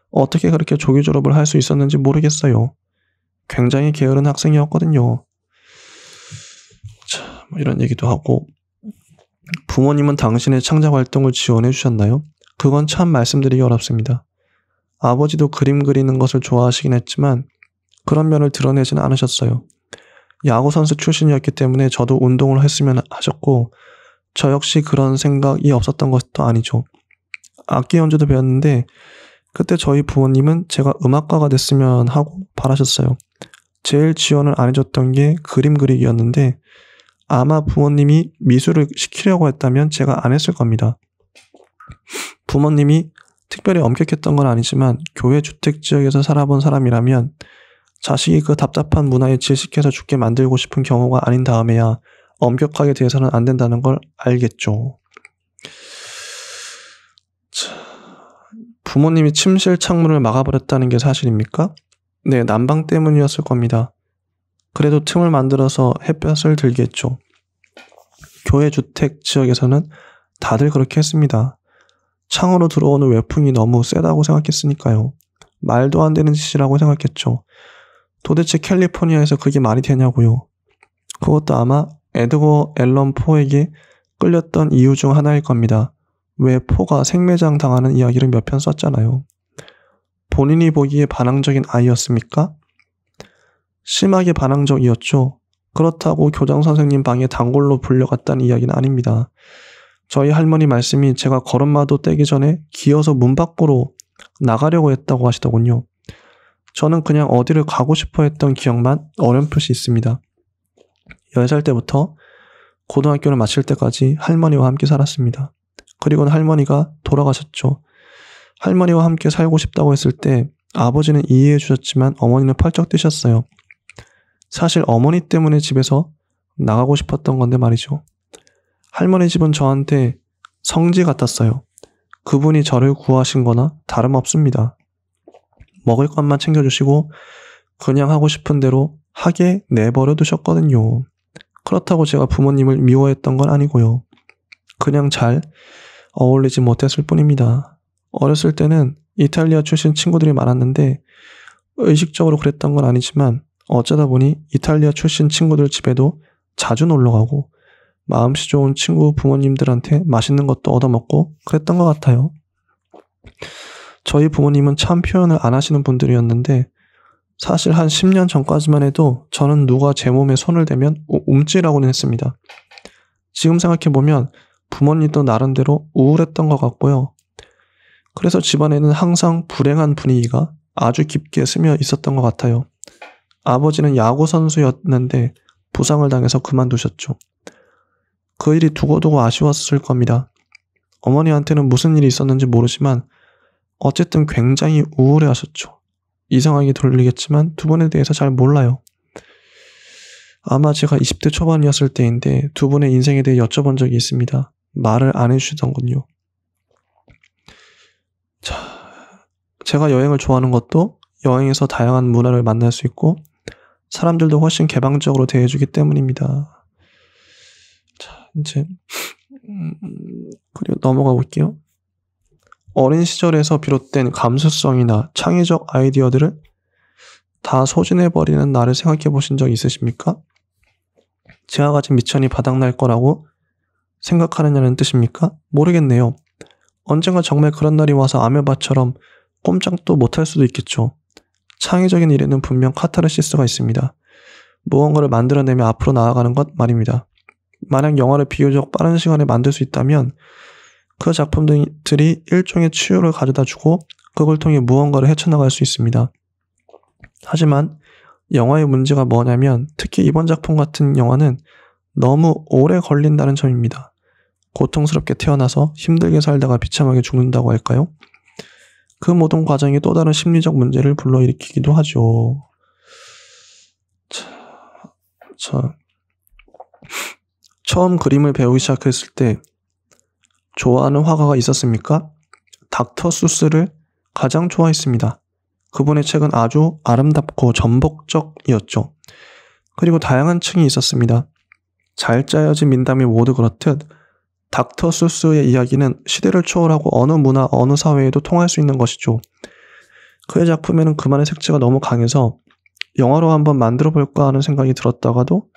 어떻게 그렇게 조기 졸업을 할 수 있었는지 모르겠어요. 굉장히 게으른 학생이었거든요. 자, 이런 얘기도 하고, 부모님은 당신의 창작 활동을 지원해 주셨나요? 그건 참 말씀드리기 어렵습니다. 아버지도 그림 그리는 것을 좋아하시긴 했지만 그런 면을 드러내지는 않으셨어요. 야구선수 출신이었기 때문에 저도 운동을 했으면 하셨고 저 역시 그런 생각이 없었던 것도 아니죠. 악기 연주도 배웠는데 그때 저희 부모님은 제가 음악가가 됐으면 하고 바라셨어요. 제일 지원을 안 해줬던 게 그림 그리기였는데 아마 부모님이 미술을 시키려고 했다면 제가 안 했을 겁니다. 부모님이 특별히 엄격했던 건 아니지만 교회 주택지역에서 살아본 사람이라면 자식이 그 답답한 문화에 질식해서 죽게 만들고 싶은 경우가 아닌 다음에야 엄격하게 대해서는 안 된다는 걸 알겠죠. 자, 부모님이 침실 창문을 막아버렸다는 게 사실입니까? 네, 난방 때문이었을 겁니다. 그래도 틈을 만들어서 햇볕을 들겠죠. 교회 주택 지역에서는 다들 그렇게 했습니다. 창으로 들어오는 외풍이 너무 세다고 생각했으니까요. 말도 안 되는 짓이라고 생각했죠. 도대체 캘리포니아에서 그게 말이 되냐고요. 그것도 아마 에드거 앨런 포에게 끌렸던 이유 중 하나일 겁니다. 왜 포가 생매장 당하는 이야기를 몇 편 썼잖아요. 본인이 보기에 반항적인 아이였습니까? 심하게 반항적이었죠. 그렇다고 교장선생님 방에 단골로 불려갔다는 이야기는 아닙니다. 저희 할머니 말씀이 제가 걸음마도 떼기 전에 기어서 문 밖으로 나가려고 했다고 하시더군요. 저는 그냥 어디를 가고 싶어 했던 기억만 어렴풋이 있습니다. 10살 때부터 고등학교를 마칠 때까지 할머니와 함께 살았습니다. 그리고는 할머니가 돌아가셨죠. 할머니와 함께 살고 싶다고 했을 때 아버지는 이해해 주셨지만 어머니는 펄쩍 뛰셨어요. 사실 어머니 때문에 집에서 나가고 싶었던 건데 말이죠. 할머니 집은 저한테 성지 같았어요. 그분이 저를 구하신 거나 다름없습니다. 먹을 것만 챙겨주시고 그냥 하고 싶은 대로 하게 내버려 두셨거든요. 그렇다고 제가 부모님을 미워했던 건 아니고요. 그냥 잘 어울리지 못했을 뿐입니다. 어렸을 때는 이탈리아 출신 친구들이 많았는데 의식적으로 그랬던 건 아니지만 어쩌다 보니 이탈리아 출신 친구들 집에도 자주 놀러가고 마음씨 좋은 친구 부모님들한테 맛있는 것도 얻어먹고 그랬던 것 같아요. 저희 부모님은 참 표현을 안 하시는 분들이었는데 사실 한 10년 전까지만 해도 저는 누가 제 몸에 손을 대면 움찔하고는 했습니다. 지금 생각해보면 부모님도 나름대로 우울했던 것 같고요. 그래서 집안에는 항상 불행한 분위기가 아주 깊게 스며 있었던 것 같아요. 아버지는 야구 선수였는데 부상을 당해서 그만두셨죠. 그 일이 두고두고 아쉬웠을 겁니다. 어머니한테는 무슨 일이 있었는지 모르지만 어쨌든 굉장히 우울해하셨죠. 이상하게 들리겠지만 두 분에 대해서 잘 몰라요. 아마 제가 20대 초반이었을 때인데 두 분의 인생에 대해 여쭤본 적이 있습니다. 말을 안 해주시던군요. 자, 제가 여행을 좋아하는 것도 여행에서 다양한 문화를 만날 수 있고 사람들도 훨씬 개방적으로 대해주기 때문입니다. 자, 이제 그리고 넘어가 볼게요. 어린 시절에서 비롯된 감수성이나 창의적 아이디어들을 다 소진해버리는 나를 생각해 보신 적 있으십니까? 제가 가진 미천이 바닥날 거라고 생각하느냐는 뜻입니까? 모르겠네요. 언젠가 정말 그런 날이 와서 아메바처럼 꼼짝도 못할 수도 있겠죠. 창의적인 일에는 분명 카타르시스가 있습니다. 무언가를 만들어내며 앞으로 나아가는 것 말입니다. 만약 영화를 비교적 빠른 시간에 만들 수 있다면 그 작품들이 일종의 치유를 가져다주고 그걸 통해 무언가를 헤쳐나갈 수 있습니다. 하지만 영화의 문제가 뭐냐면 특히 이번 작품 같은 영화는 너무 오래 걸린다는 점입니다. 고통스럽게 태어나서 힘들게 살다가 비참하게 죽는다고 할까요? 그 모든 과정이 또 다른 심리적 문제를 불러일으키기도 하죠. 처음 그림을 배우기 시작했을 때 좋아하는 화가가 있었습니까? 닥터 수스를 가장 좋아했습니다. 그분의 책은 아주 아름답고 전복적이었죠. 그리고 다양한 층이 있었습니다. 잘 짜여진 민담이 모두 그렇듯 닥터 수스의 이야기는 시대를 초월하고 어느 문화, 어느 사회에도 통할 수 있는 것이죠. 그의 작품에는 그만의 색채가 너무 강해서 영화로 한번 만들어 볼까 하는 생각이 들었다가도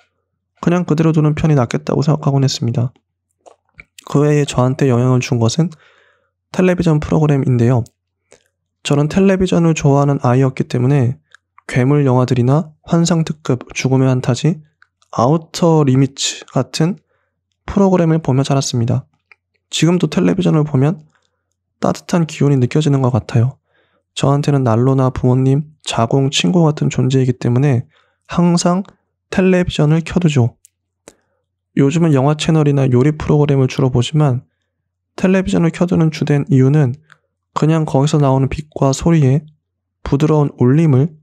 그냥 그대로 두는 편이 낫겠다고 생각하곤 했습니다. 그 외에 저한테 영향을 준 것은 텔레비전 프로그램인데요. 저는 텔레비전을 좋아하는 아이였기 때문에 괴물 영화들이나 환상특급, 죽음의 한타지, 아우터 리미츠 같은 프로그램을 보며 자랐습니다. 지금도 텔레비전을 보면 따뜻한 기운이 느껴지는 것 같아요. 저한테는 난로나 부모님, 자궁, 친구 같은 존재이기 때문에 항상 텔레비전을 켜두죠. 요즘은 영화 채널이나 요리 프로그램을 주로 보지만 텔레비전을 켜두는 주된 이유는 그냥 거기서 나오는 빛과 소리에 부드러운 울림을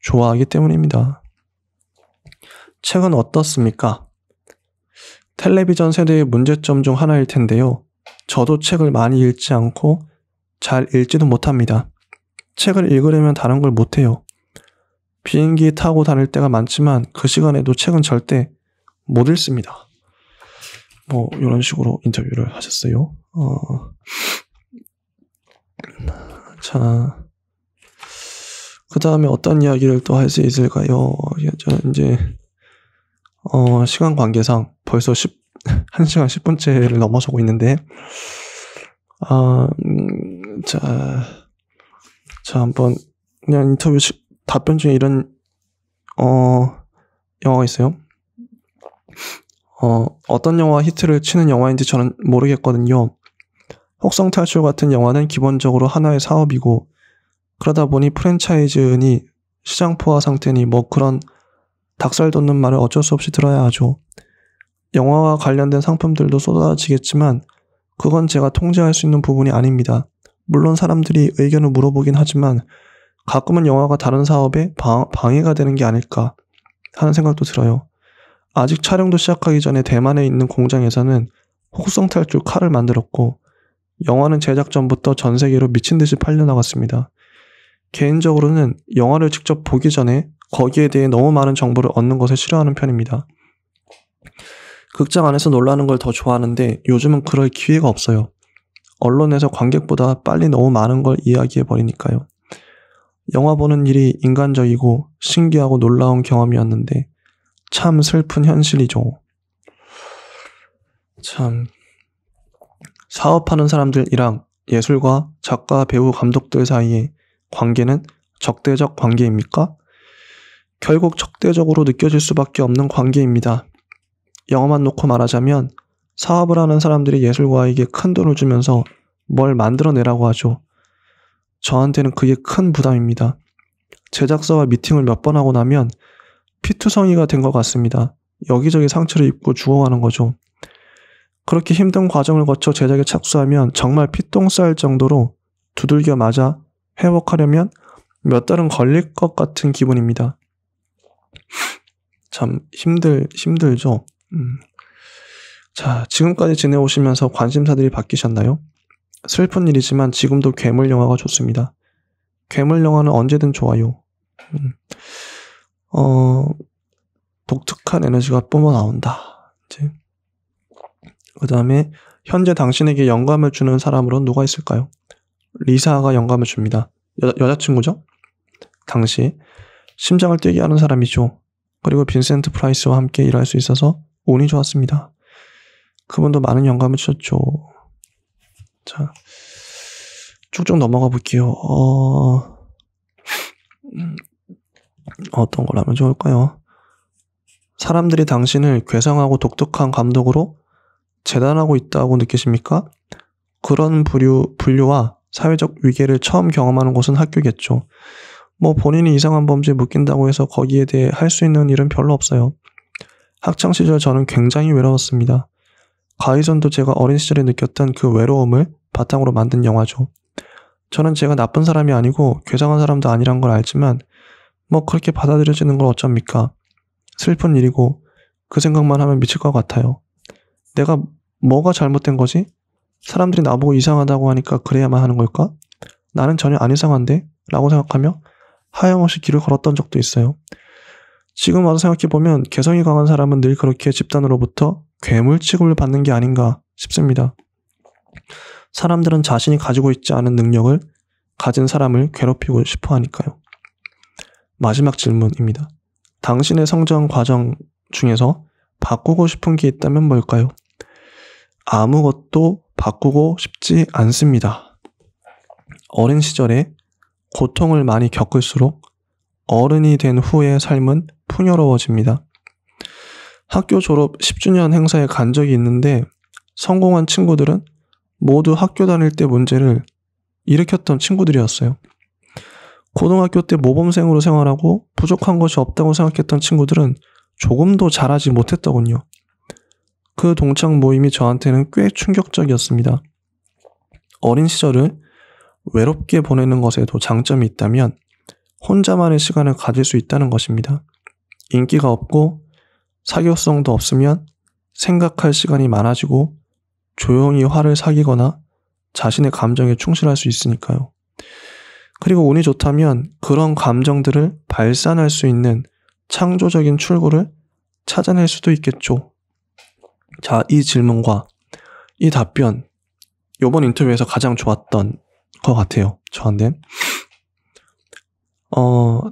좋아하기 때문입니다. 책은 어떻습니까? 텔레비전 세대의 문제점 중 하나일 텐데요. 저도 책을 많이 읽지 않고 잘 읽지도 못합니다. 책을 읽으려면 다른 걸 못해요. 비행기 타고 다닐 때가 많지만 그 시간에도 책은 절대 못 읽습니다. 이런 식으로 인터뷰를 하셨어요. 자, 그 다음에 어떤 이야기를 또 할 수 있을까요? 저는 이제 시간 관계상 벌써 1시간 10분째를 넘어서고 있는데 자 한번 그냥 인터뷰 답변 중에 이런 영화가 있어요. 어떤 영화가 히트를 치는 영화인지 저는 모르겠거든요. 혹성탈출 같은 영화는 기본적으로 하나의 사업이고 그러다 보니 프랜차이즈니 시장포화 상태니 뭐 그런 닭살 돋는 말을 어쩔 수 없이 들어야 하죠. 영화와 관련된 상품들도 쏟아지겠지만 그건 제가 통제할 수 있는 부분이 아닙니다. 물론 사람들이 의견을 물어보긴 하지만 가끔은 영화가 다른 사업에 방해가 되는 게 아닐까 하는 생각도 들어요. 아직 촬영도 시작하기 전에 대만에 있는 공장에서는 혹성탈출 칼을 만들었고 영화는 제작 전부터 전 세계로 미친 듯이 팔려나갔습니다. 개인적으로는 영화를 직접 보기 전에 거기에 대해 너무 많은 정보를 얻는 것을 싫어하는 편입니다. 극장 안에서 놀라는 걸 더 좋아하는데 요즘은 그럴 기회가 없어요. 언론에서 관객보다 빨리 너무 많은 걸 이야기해버리니까요. 영화 보는 일이 인간적이고 신기하고 놀라운 경험이었는데 참 슬픈 현실이죠. 참 사업하는 사람들이랑 예술가, 작가, 배우, 감독들 사이에 관계는 적대적 관계입니까? 결국 적대적으로 느껴질 수밖에 없는 관계입니다. 영화만 놓고 말하자면 사업을 하는 사람들이 예술가에게 큰 돈을 주면서 뭘 만들어내라고 하죠. 저한테는 그게 큰 부담입니다. 제작사와 미팅을 몇 번 하고 나면 피투성이가 된 것 같습니다. 여기저기 상처를 입고 죽어가는 거죠. 그렇게 힘든 과정을 거쳐 제작에 착수하면 정말 피똥 쌀 정도로 두들겨 맞아 회복하려면 몇 달은 걸릴 것 같은 기분입니다. 참 힘들죠. 자, 지금까지 지내오시면서 관심사들이 바뀌셨나요? 슬픈 일이지만 지금도 괴물 영화가 좋습니다. 괴물 영화는 언제든 좋아요. 독특한 에너지가 뿜어나온다. 이제. 그 다음에 현재 당신에게 영감을 주는 사람으로는 누가 있을까요? 리사가 영감을 줍니다. 여자친구죠? 당시 심장을 뛰게 하는 사람이죠. 그리고 빈센트 프라이스와 함께 일할 수 있어서 운이 좋았습니다. 그분도 많은 영감을 주셨죠. 자, 쭉쭉 넘어가 볼게요. 어떤 걸 하면 좋을까요? 사람들이 당신을 괴상하고 독특한 감독으로 재단하고 있다고 느끼십니까? 그런 분류와 사회적 위계를 처음 경험하는 곳은 학교겠죠. 뭐 본인이 이상한 범죄에 묶인다고 해서 거기에 대해 할 수 있는 일은 별로 없어요. 학창시절 저는 굉장히 외로웠습니다. 가희선도 제가 어린 시절에 느꼈던 그 외로움을 바탕으로 만든 영화죠. 저는 제가 나쁜 사람이 아니고 괴상한 사람도 아니란 걸 알지만 뭐 그렇게 받아들여지는 걸 어쩝니까? 슬픈 일이고 그 생각만 하면 미칠 것 같아요. 내가 뭐가 잘못된 거지? 사람들이 나보고 이상하다고 하니까 그래야만 하는 걸까? 나는 전혀 안 이상한데? 라고 생각하며 하염없이 길을 걸었던 적도 있어요. 지금 와서 생각해보면 개성이 강한 사람은 늘 그렇게 집단으로부터 괴물 취급을 받는 게 아닌가 싶습니다. 사람들은 자신이 가지고 있지 않은 능력을 가진 사람을 괴롭히고 싶어 하니까요. 마지막 질문입니다. 당신의 성장 과정 중에서 바꾸고 싶은 게 있다면 뭘까요? 아무것도 바꾸고 싶지 않습니다. 어린 시절에 고통을 많이 겪을수록 어른이 된 후의 삶은 풍요로워집니다. 학교 졸업 10주년 행사에 간 적이 있는데 성공한 친구들은 모두 학교 다닐 때 문제를 일으켰던 친구들이었어요. 고등학교 때 모범생으로 생활하고 부족한 것이 없다고 생각했던 친구들은 조금도 잘하지 못했더군요. 그 동창 모임이 저한테는 꽤 충격적이었습니다. 어린 시절을 외롭게 보내는 것에도 장점이 있다면 혼자만의 시간을 가질 수 있다는 것입니다. 인기가 없고 사교성도 없으면 생각할 시간이 많아지고 조용히 화를 사귀거나 자신의 감정에 충실할 수 있으니까요. 그리고 운이 좋다면 그런 감정들을 발산할 수 있는 창조적인 출구를 찾아낼 수도 있겠죠. 자, 이 질문과 이 답변, 이번 인터뷰에서 가장 좋았던 것 같아요. 저한텐.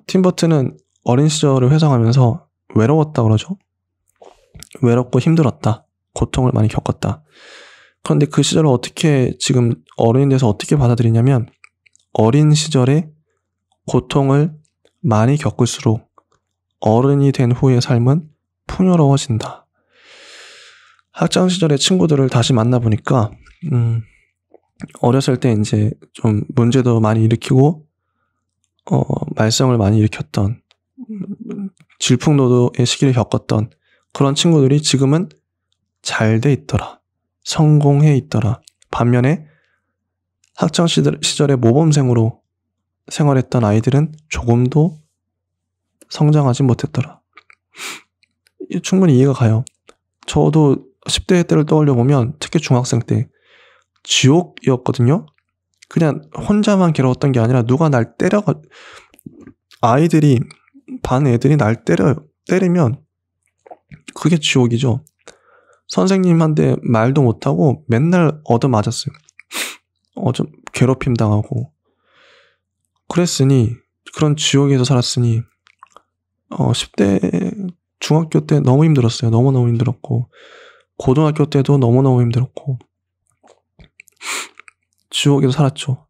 팀 버튼은 어린 시절을 회상하면서 외로웠다 그러죠. 외롭고 힘들었다. 고통을 많이 겪었다. 그런데 그 시절을 어떻게 지금 어른이 돼서 어떻게 받아들이냐면 어린 시절에 고통을 많이 겪을수록 어른이 된 후의 삶은 풍요로워진다. 학창 시절의 친구들을 다시 만나보니까 어렸을 때 이제 좀 문제도 많이 일으키고 말썽을 많이 일으켰던 질풍노도의 시기를 겪었던 그런 친구들이 지금은 잘 돼 있더라. 성공해 있더라. 반면에 학창 시절의 모범생으로 생활했던 아이들은 조금도 성장하지 못했더라. 충분히 이해가 가요. 저도 10대 때를 떠올려 보면 특히 중학생 때 지옥이었거든요. 그냥 혼자만 괴로웠던 게 아니라 누가 날 아이들이 반 애들이 날 때리면 그게 지옥이죠. 선생님한테 말도 못하고 맨날 얻어맞았어요. 좀 괴롭힘 당하고 그랬으니 그런 지옥에서 살았으니 10대 중학교 때 너무 힘들었어요. 너무너무 힘들었고 고등학교 때도 너무너무 힘들었고 지옥에서 살았죠.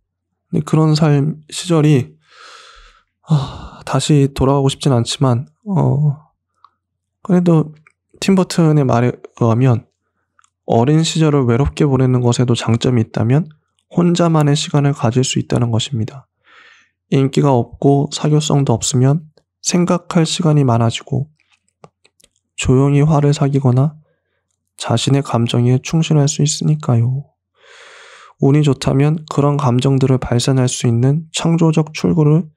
근데 그런 시절이 다시 돌아가고 싶진 않지만 그래도 팀버튼의 말에 의하면 어린 시절을 외롭게 보내는 것에도 장점이 있다면 혼자만의 시간을 가질 수 있다는 것입니다. 인기가 없고 사교성도 없으면 생각할 시간이 많아지고 조용히 화를 사귀거나 자신의 감정에 충실할 수 있으니까요. 운이 좋다면 그런 감정들을 발산할 수 있는 창조적 출구를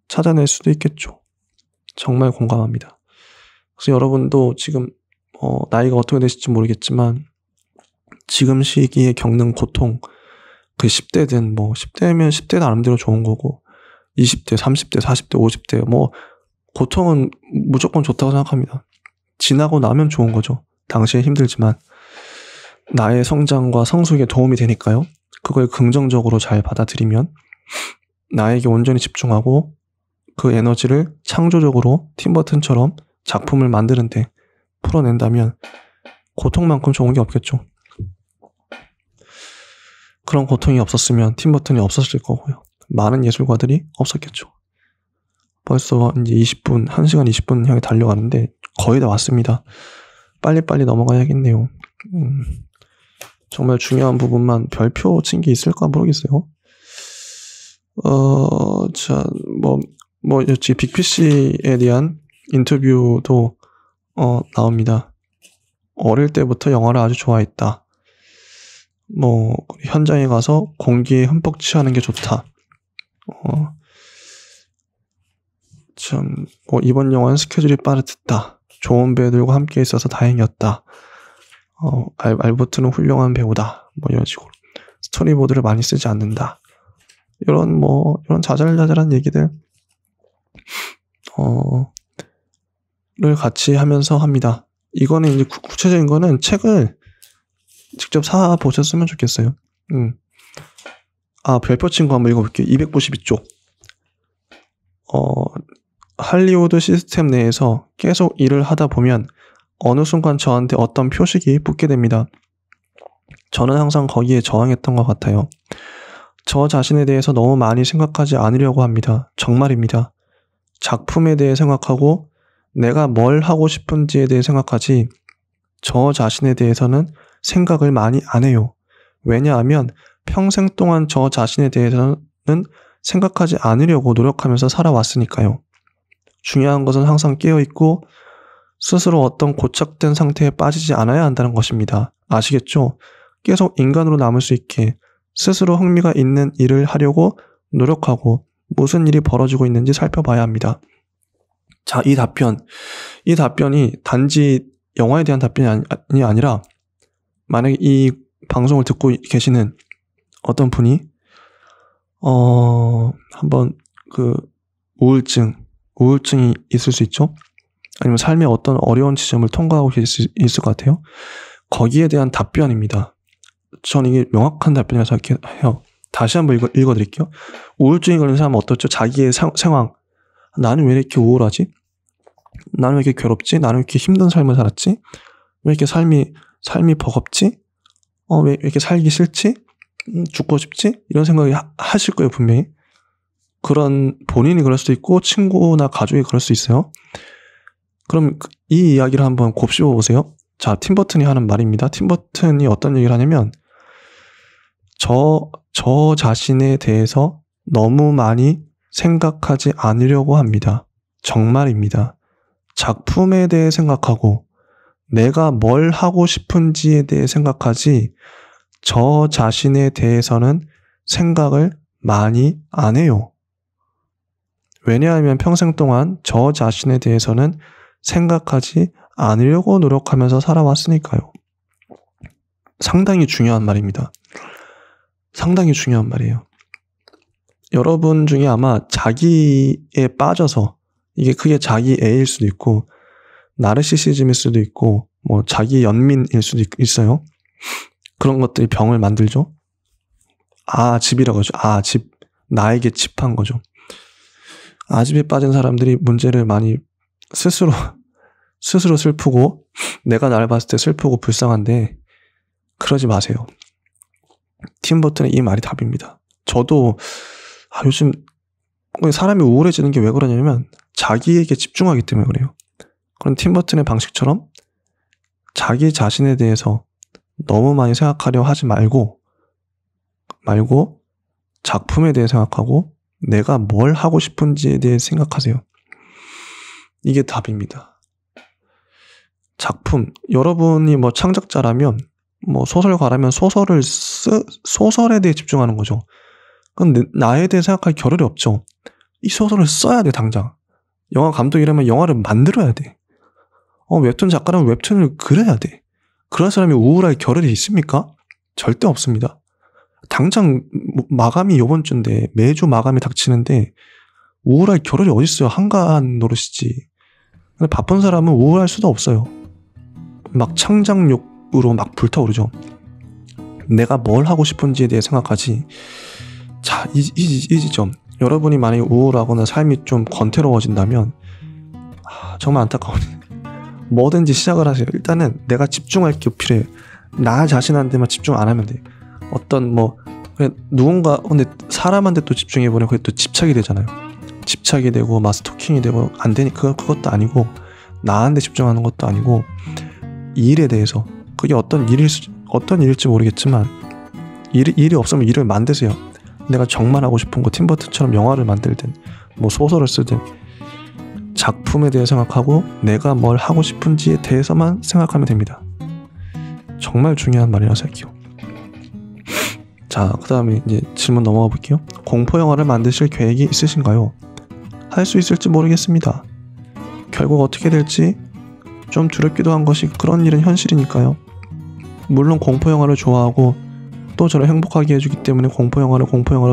찾아낼 수도 있겠죠. 정말 공감합니다. 그래서 여러분도 지금 나이가 어떻게 되실지 모르겠지만 지금 시기에 겪는 고통, 그 10대든 10대면 10대 나름대로 좋은 거고 20대, 30대, 40대, 50대 고통은 무조건 좋다고 생각합니다. 지나고 나면 좋은 거죠. 당시에 힘들지만 나의 성장과 성숙에 도움이 되니까요. 그걸 긍정적으로 잘 받아들이면 나에게 온전히 집중하고 그 에너지를 창조적으로 팀버튼처럼 작품을 만드는데 풀어낸다면 고통만큼 좋은 게 없겠죠. 그런 고통이 없었으면 팀버튼이 없었을 거고요. 많은 예술가들이 없었겠죠. 벌써 이제 20분, 1시간 20분 향해 달려가는데 거의 다 왔습니다. 빨리빨리 넘어가야겠네요. 정말 중요한 부분만 별표 친 게 있을까 모르겠어요. 여기 빅피쉬에 대한 인터뷰도 나옵니다. 어릴 때부터 영화를 아주 좋아했다. 현장에 가서 공기에 흠뻑 취하는 게 좋다. 이번 영화는 스케줄이 빠듯했다. 좋은 배우들과 함께 있어서 다행이었다. 알버트는 훌륭한 배우다. 이런 식으로. 스토리보드를 많이 쓰지 않는다. 이런 자잘자잘한 얘기들, 를 같이 하면서 합니다. 이거는 이제 구체적인 거는 책을 직접 사 보셨으면 좋겠어요. 별표 친 거 한번 읽어볼게요. 292쪽. 할리우드 시스템 내에서 계속 일을 하다 보면 어느 순간 저한테 어떤 표식이 붙게 됩니다. 저는 항상 거기에 저항했던 것 같아요. 저 자신에 대해서 너무 많이 생각하지 않으려고 합니다. 정말입니다. 작품에 대해 생각하고 내가 뭘 하고 싶은지에 대해 생각하지 저 자신에 대해서는 생각을 많이 안 해요. 왜냐하면 평생 동안 저 자신에 대해서는 생각하지 않으려고 노력하면서 살아왔으니까요. 중요한 것은 항상 깨어있고 스스로 어떤 고착된 상태에 빠지지 않아야 한다는 것입니다. 아시겠죠? 계속 인간으로 남을 수 있게 스스로 흥미가 있는 일을 하려고 노력하고 무슨 일이 벌어지고 있는지 살펴봐야 합니다. 자, 이 답변이 단지 영화에 대한 답변이 아니라 만약에 이 방송을 듣고 계시는 어떤 분이 한번 우울증이 있을 수 있죠. 아니면 삶의 어떤 어려운 지점을 통과하고 계실 수 있을 것 같아요. 거기에 대한 답변입니다. 저는 이게 명확한 답변이라고 생각해요. 다시 한번 읽어드릴게요. 우울증이 걸린 사람은 어떻죠? 자기의 상황. 나는 왜 이렇게 우울하지? 나는 왜 이렇게 괴롭지? 나는 왜 이렇게 힘든 삶을 살았지? 왜 이렇게 삶이 버겁지? 왜 이렇게 살기 싫지? 죽고 싶지? 이런 생각이 하실 거예요, 분명히. 그런 본인이 그럴 수도 있고 친구나 가족이 그럴 수 있어요. 그럼 이 이야기를 한번 곱씹어 보세요. 자, 팀 버튼이 하는 말입니다. 팀 버튼이 어떤 얘기를 하냐면 저 자신에 대해서 너무 많이 생각하지 않으려고 합니다. 정말입니다. 작품에 대해 생각하고 내가 뭘 하고 싶은지에 대해 생각하지 저 자신에 대해서는 생각을 많이 안 해요. 왜냐하면 평생 동안 저 자신에 대해서는 생각하지 않으려고 노력하면서 살아왔으니까요. 상당히 중요한 말입니다. 상당히 중요한 말이에요. 여러분 중에 아마 자기에 빠져서 그게 자기 애일 수도 있고 나르시시즘일 수도 있고 뭐 자기 연민일 수도 있어요. 그런 것들이 병을 만들죠. 아집이라고 하죠. 아집. 나에게 집한 거죠. 아집에 빠진 사람들이 문제를 많이 스스로 슬프고 내가 나를 봤을 때 슬프고 불쌍한데 그러지 마세요. 팀 버튼의 이 말이 답입니다. 저도 요즘 사람이 우울해지는 게 왜 그러냐면 자기에게 집중하기 때문에 그래요. 그런 팀 버튼의 방식처럼 자기 자신에 대해서 너무 많이 생각하려 하지 말고 작품에 대해 생각하고 내가 뭘 하고 싶은지에 대해 생각하세요. 이게 답입니다. 작품, 여러분이 뭐 창작자라면 뭐 소설가라면 소설에 대해 집중하는 거죠. 그건 나에 대해 생각할 겨를이 없죠. 이 소설을 써야 돼, 당장. 영화 감독이라면 영화를 만들어야 돼. 웹툰 작가라면 웹툰을 그려야 돼. 그런 사람이 우울할 겨를이 있습니까? 절대 없습니다. 당장 마감이 요번 주인데 매주 마감이 닥치는데 우울할 겨를이 어딨어요. 한가한 노릇이지. 근데 바쁜 사람은 우울할 수도 없어요. 막 창작욕으로 막 불타오르죠. 내가 뭘 하고 싶은지에 대해 생각하지. 자, 이 지점. 여러분이 만약에 우울하거나 삶이 좀 권태로워진다면 정말 안타까운 뭐든지 시작을 하세요. 일단은 내가 집중할 게 필요해. 나 자신한테만 집중 안 하면 돼. 어떤 누군가 근데 사람한테 또 집중해보면 그게 또 집착이 되잖아요. 집착이 되고 막 스토킹이 되고 안 되니 그것도 아니고 나한테 집중하는 것도 아니고 일에 대해서 그게 어떤 일일지 모르겠지만 일이 없으면 일을 만드세요. 내가 정말 하고 싶은 거 팀버튼처럼 영화를 만들든 뭐 소설을 쓰든 작품에 대해 생각하고 내가 뭘 하고 싶은지에 대해서만 생각하면 됩니다. 정말 중요한 말이라고 생각해요. 자, 그 다음에 이제 질문 넘어가 볼게요. 공포 영화를 만드실 계획이 있으신가요? 할 수 있을지 모르겠습니다. 결국 어떻게 될지 좀 두렵기도 한 것이 그런 일은 현실이니까요. 물론 공포 영화를 좋아하고 또 저를 행복하게 해주기 때문에 공포 영화를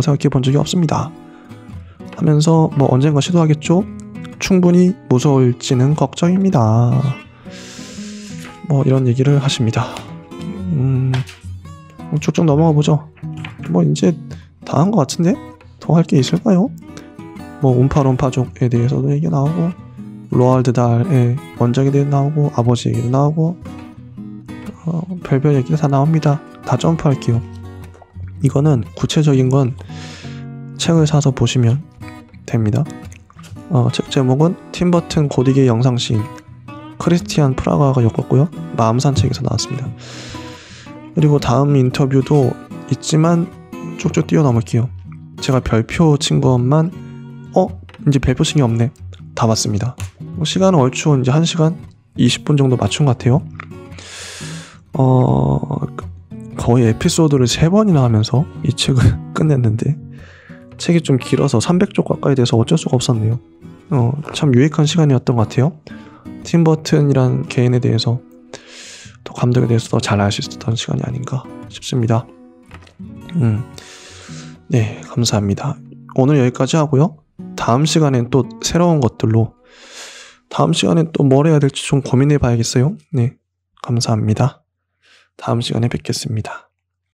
생각해 본 적이 없습니다. 하면서 뭐 언젠가 시도하겠죠? 충분히 무서울지는 걱정입니다. 뭐 이런 얘기를 하십니다. 쭉쭉 넘어가 보죠. 뭐 이제 다 한 것 같은데? 더 할 게 있을까요? 뭐 움파룸파족에 대해서도 얘기 나오고 로알드 달의 원작에 대해 나오고 아버지 얘기도 나오고 별별 얘기가 다 나옵니다. 다 점프할게요. 이거는 구체적인 건 책을 사서 보시면 됩니다. 책 제목은 팀버튼 고딕의 영상시인 크리스티안 프라가가 엮었고요. 마음산책에서 나왔습니다. 그리고 다음 인터뷰도 있지만 쭉쭉 뛰어넘을게요. 제가 별표 친 것만 이제 별표 친 게 없네. 다 봤습니다. 시간은 얼추 이제 1시간 20분 정도 맞춘 것 같아요. 거의 에피소드를 3번이나 하면서 이 책을 끝냈는데 책이 좀 길어서 300쪽 가까이 돼서 어쩔 수가 없었네요. 참 유익한 시간이었던 것 같아요. 팀 버튼이란 개인에 대해서 또 감독에 대해서 더 잘 알 수 있었던 시간이 아닌가 싶습니다. 네, 감사합니다. 오늘 여기까지 하고요. 다음 시간엔 또 새로운 것들로 다음 시간엔 또 뭘 해야 될지 좀 고민해 봐야겠어요. 네, 감사합니다. 다음 시간에 뵙겠습니다.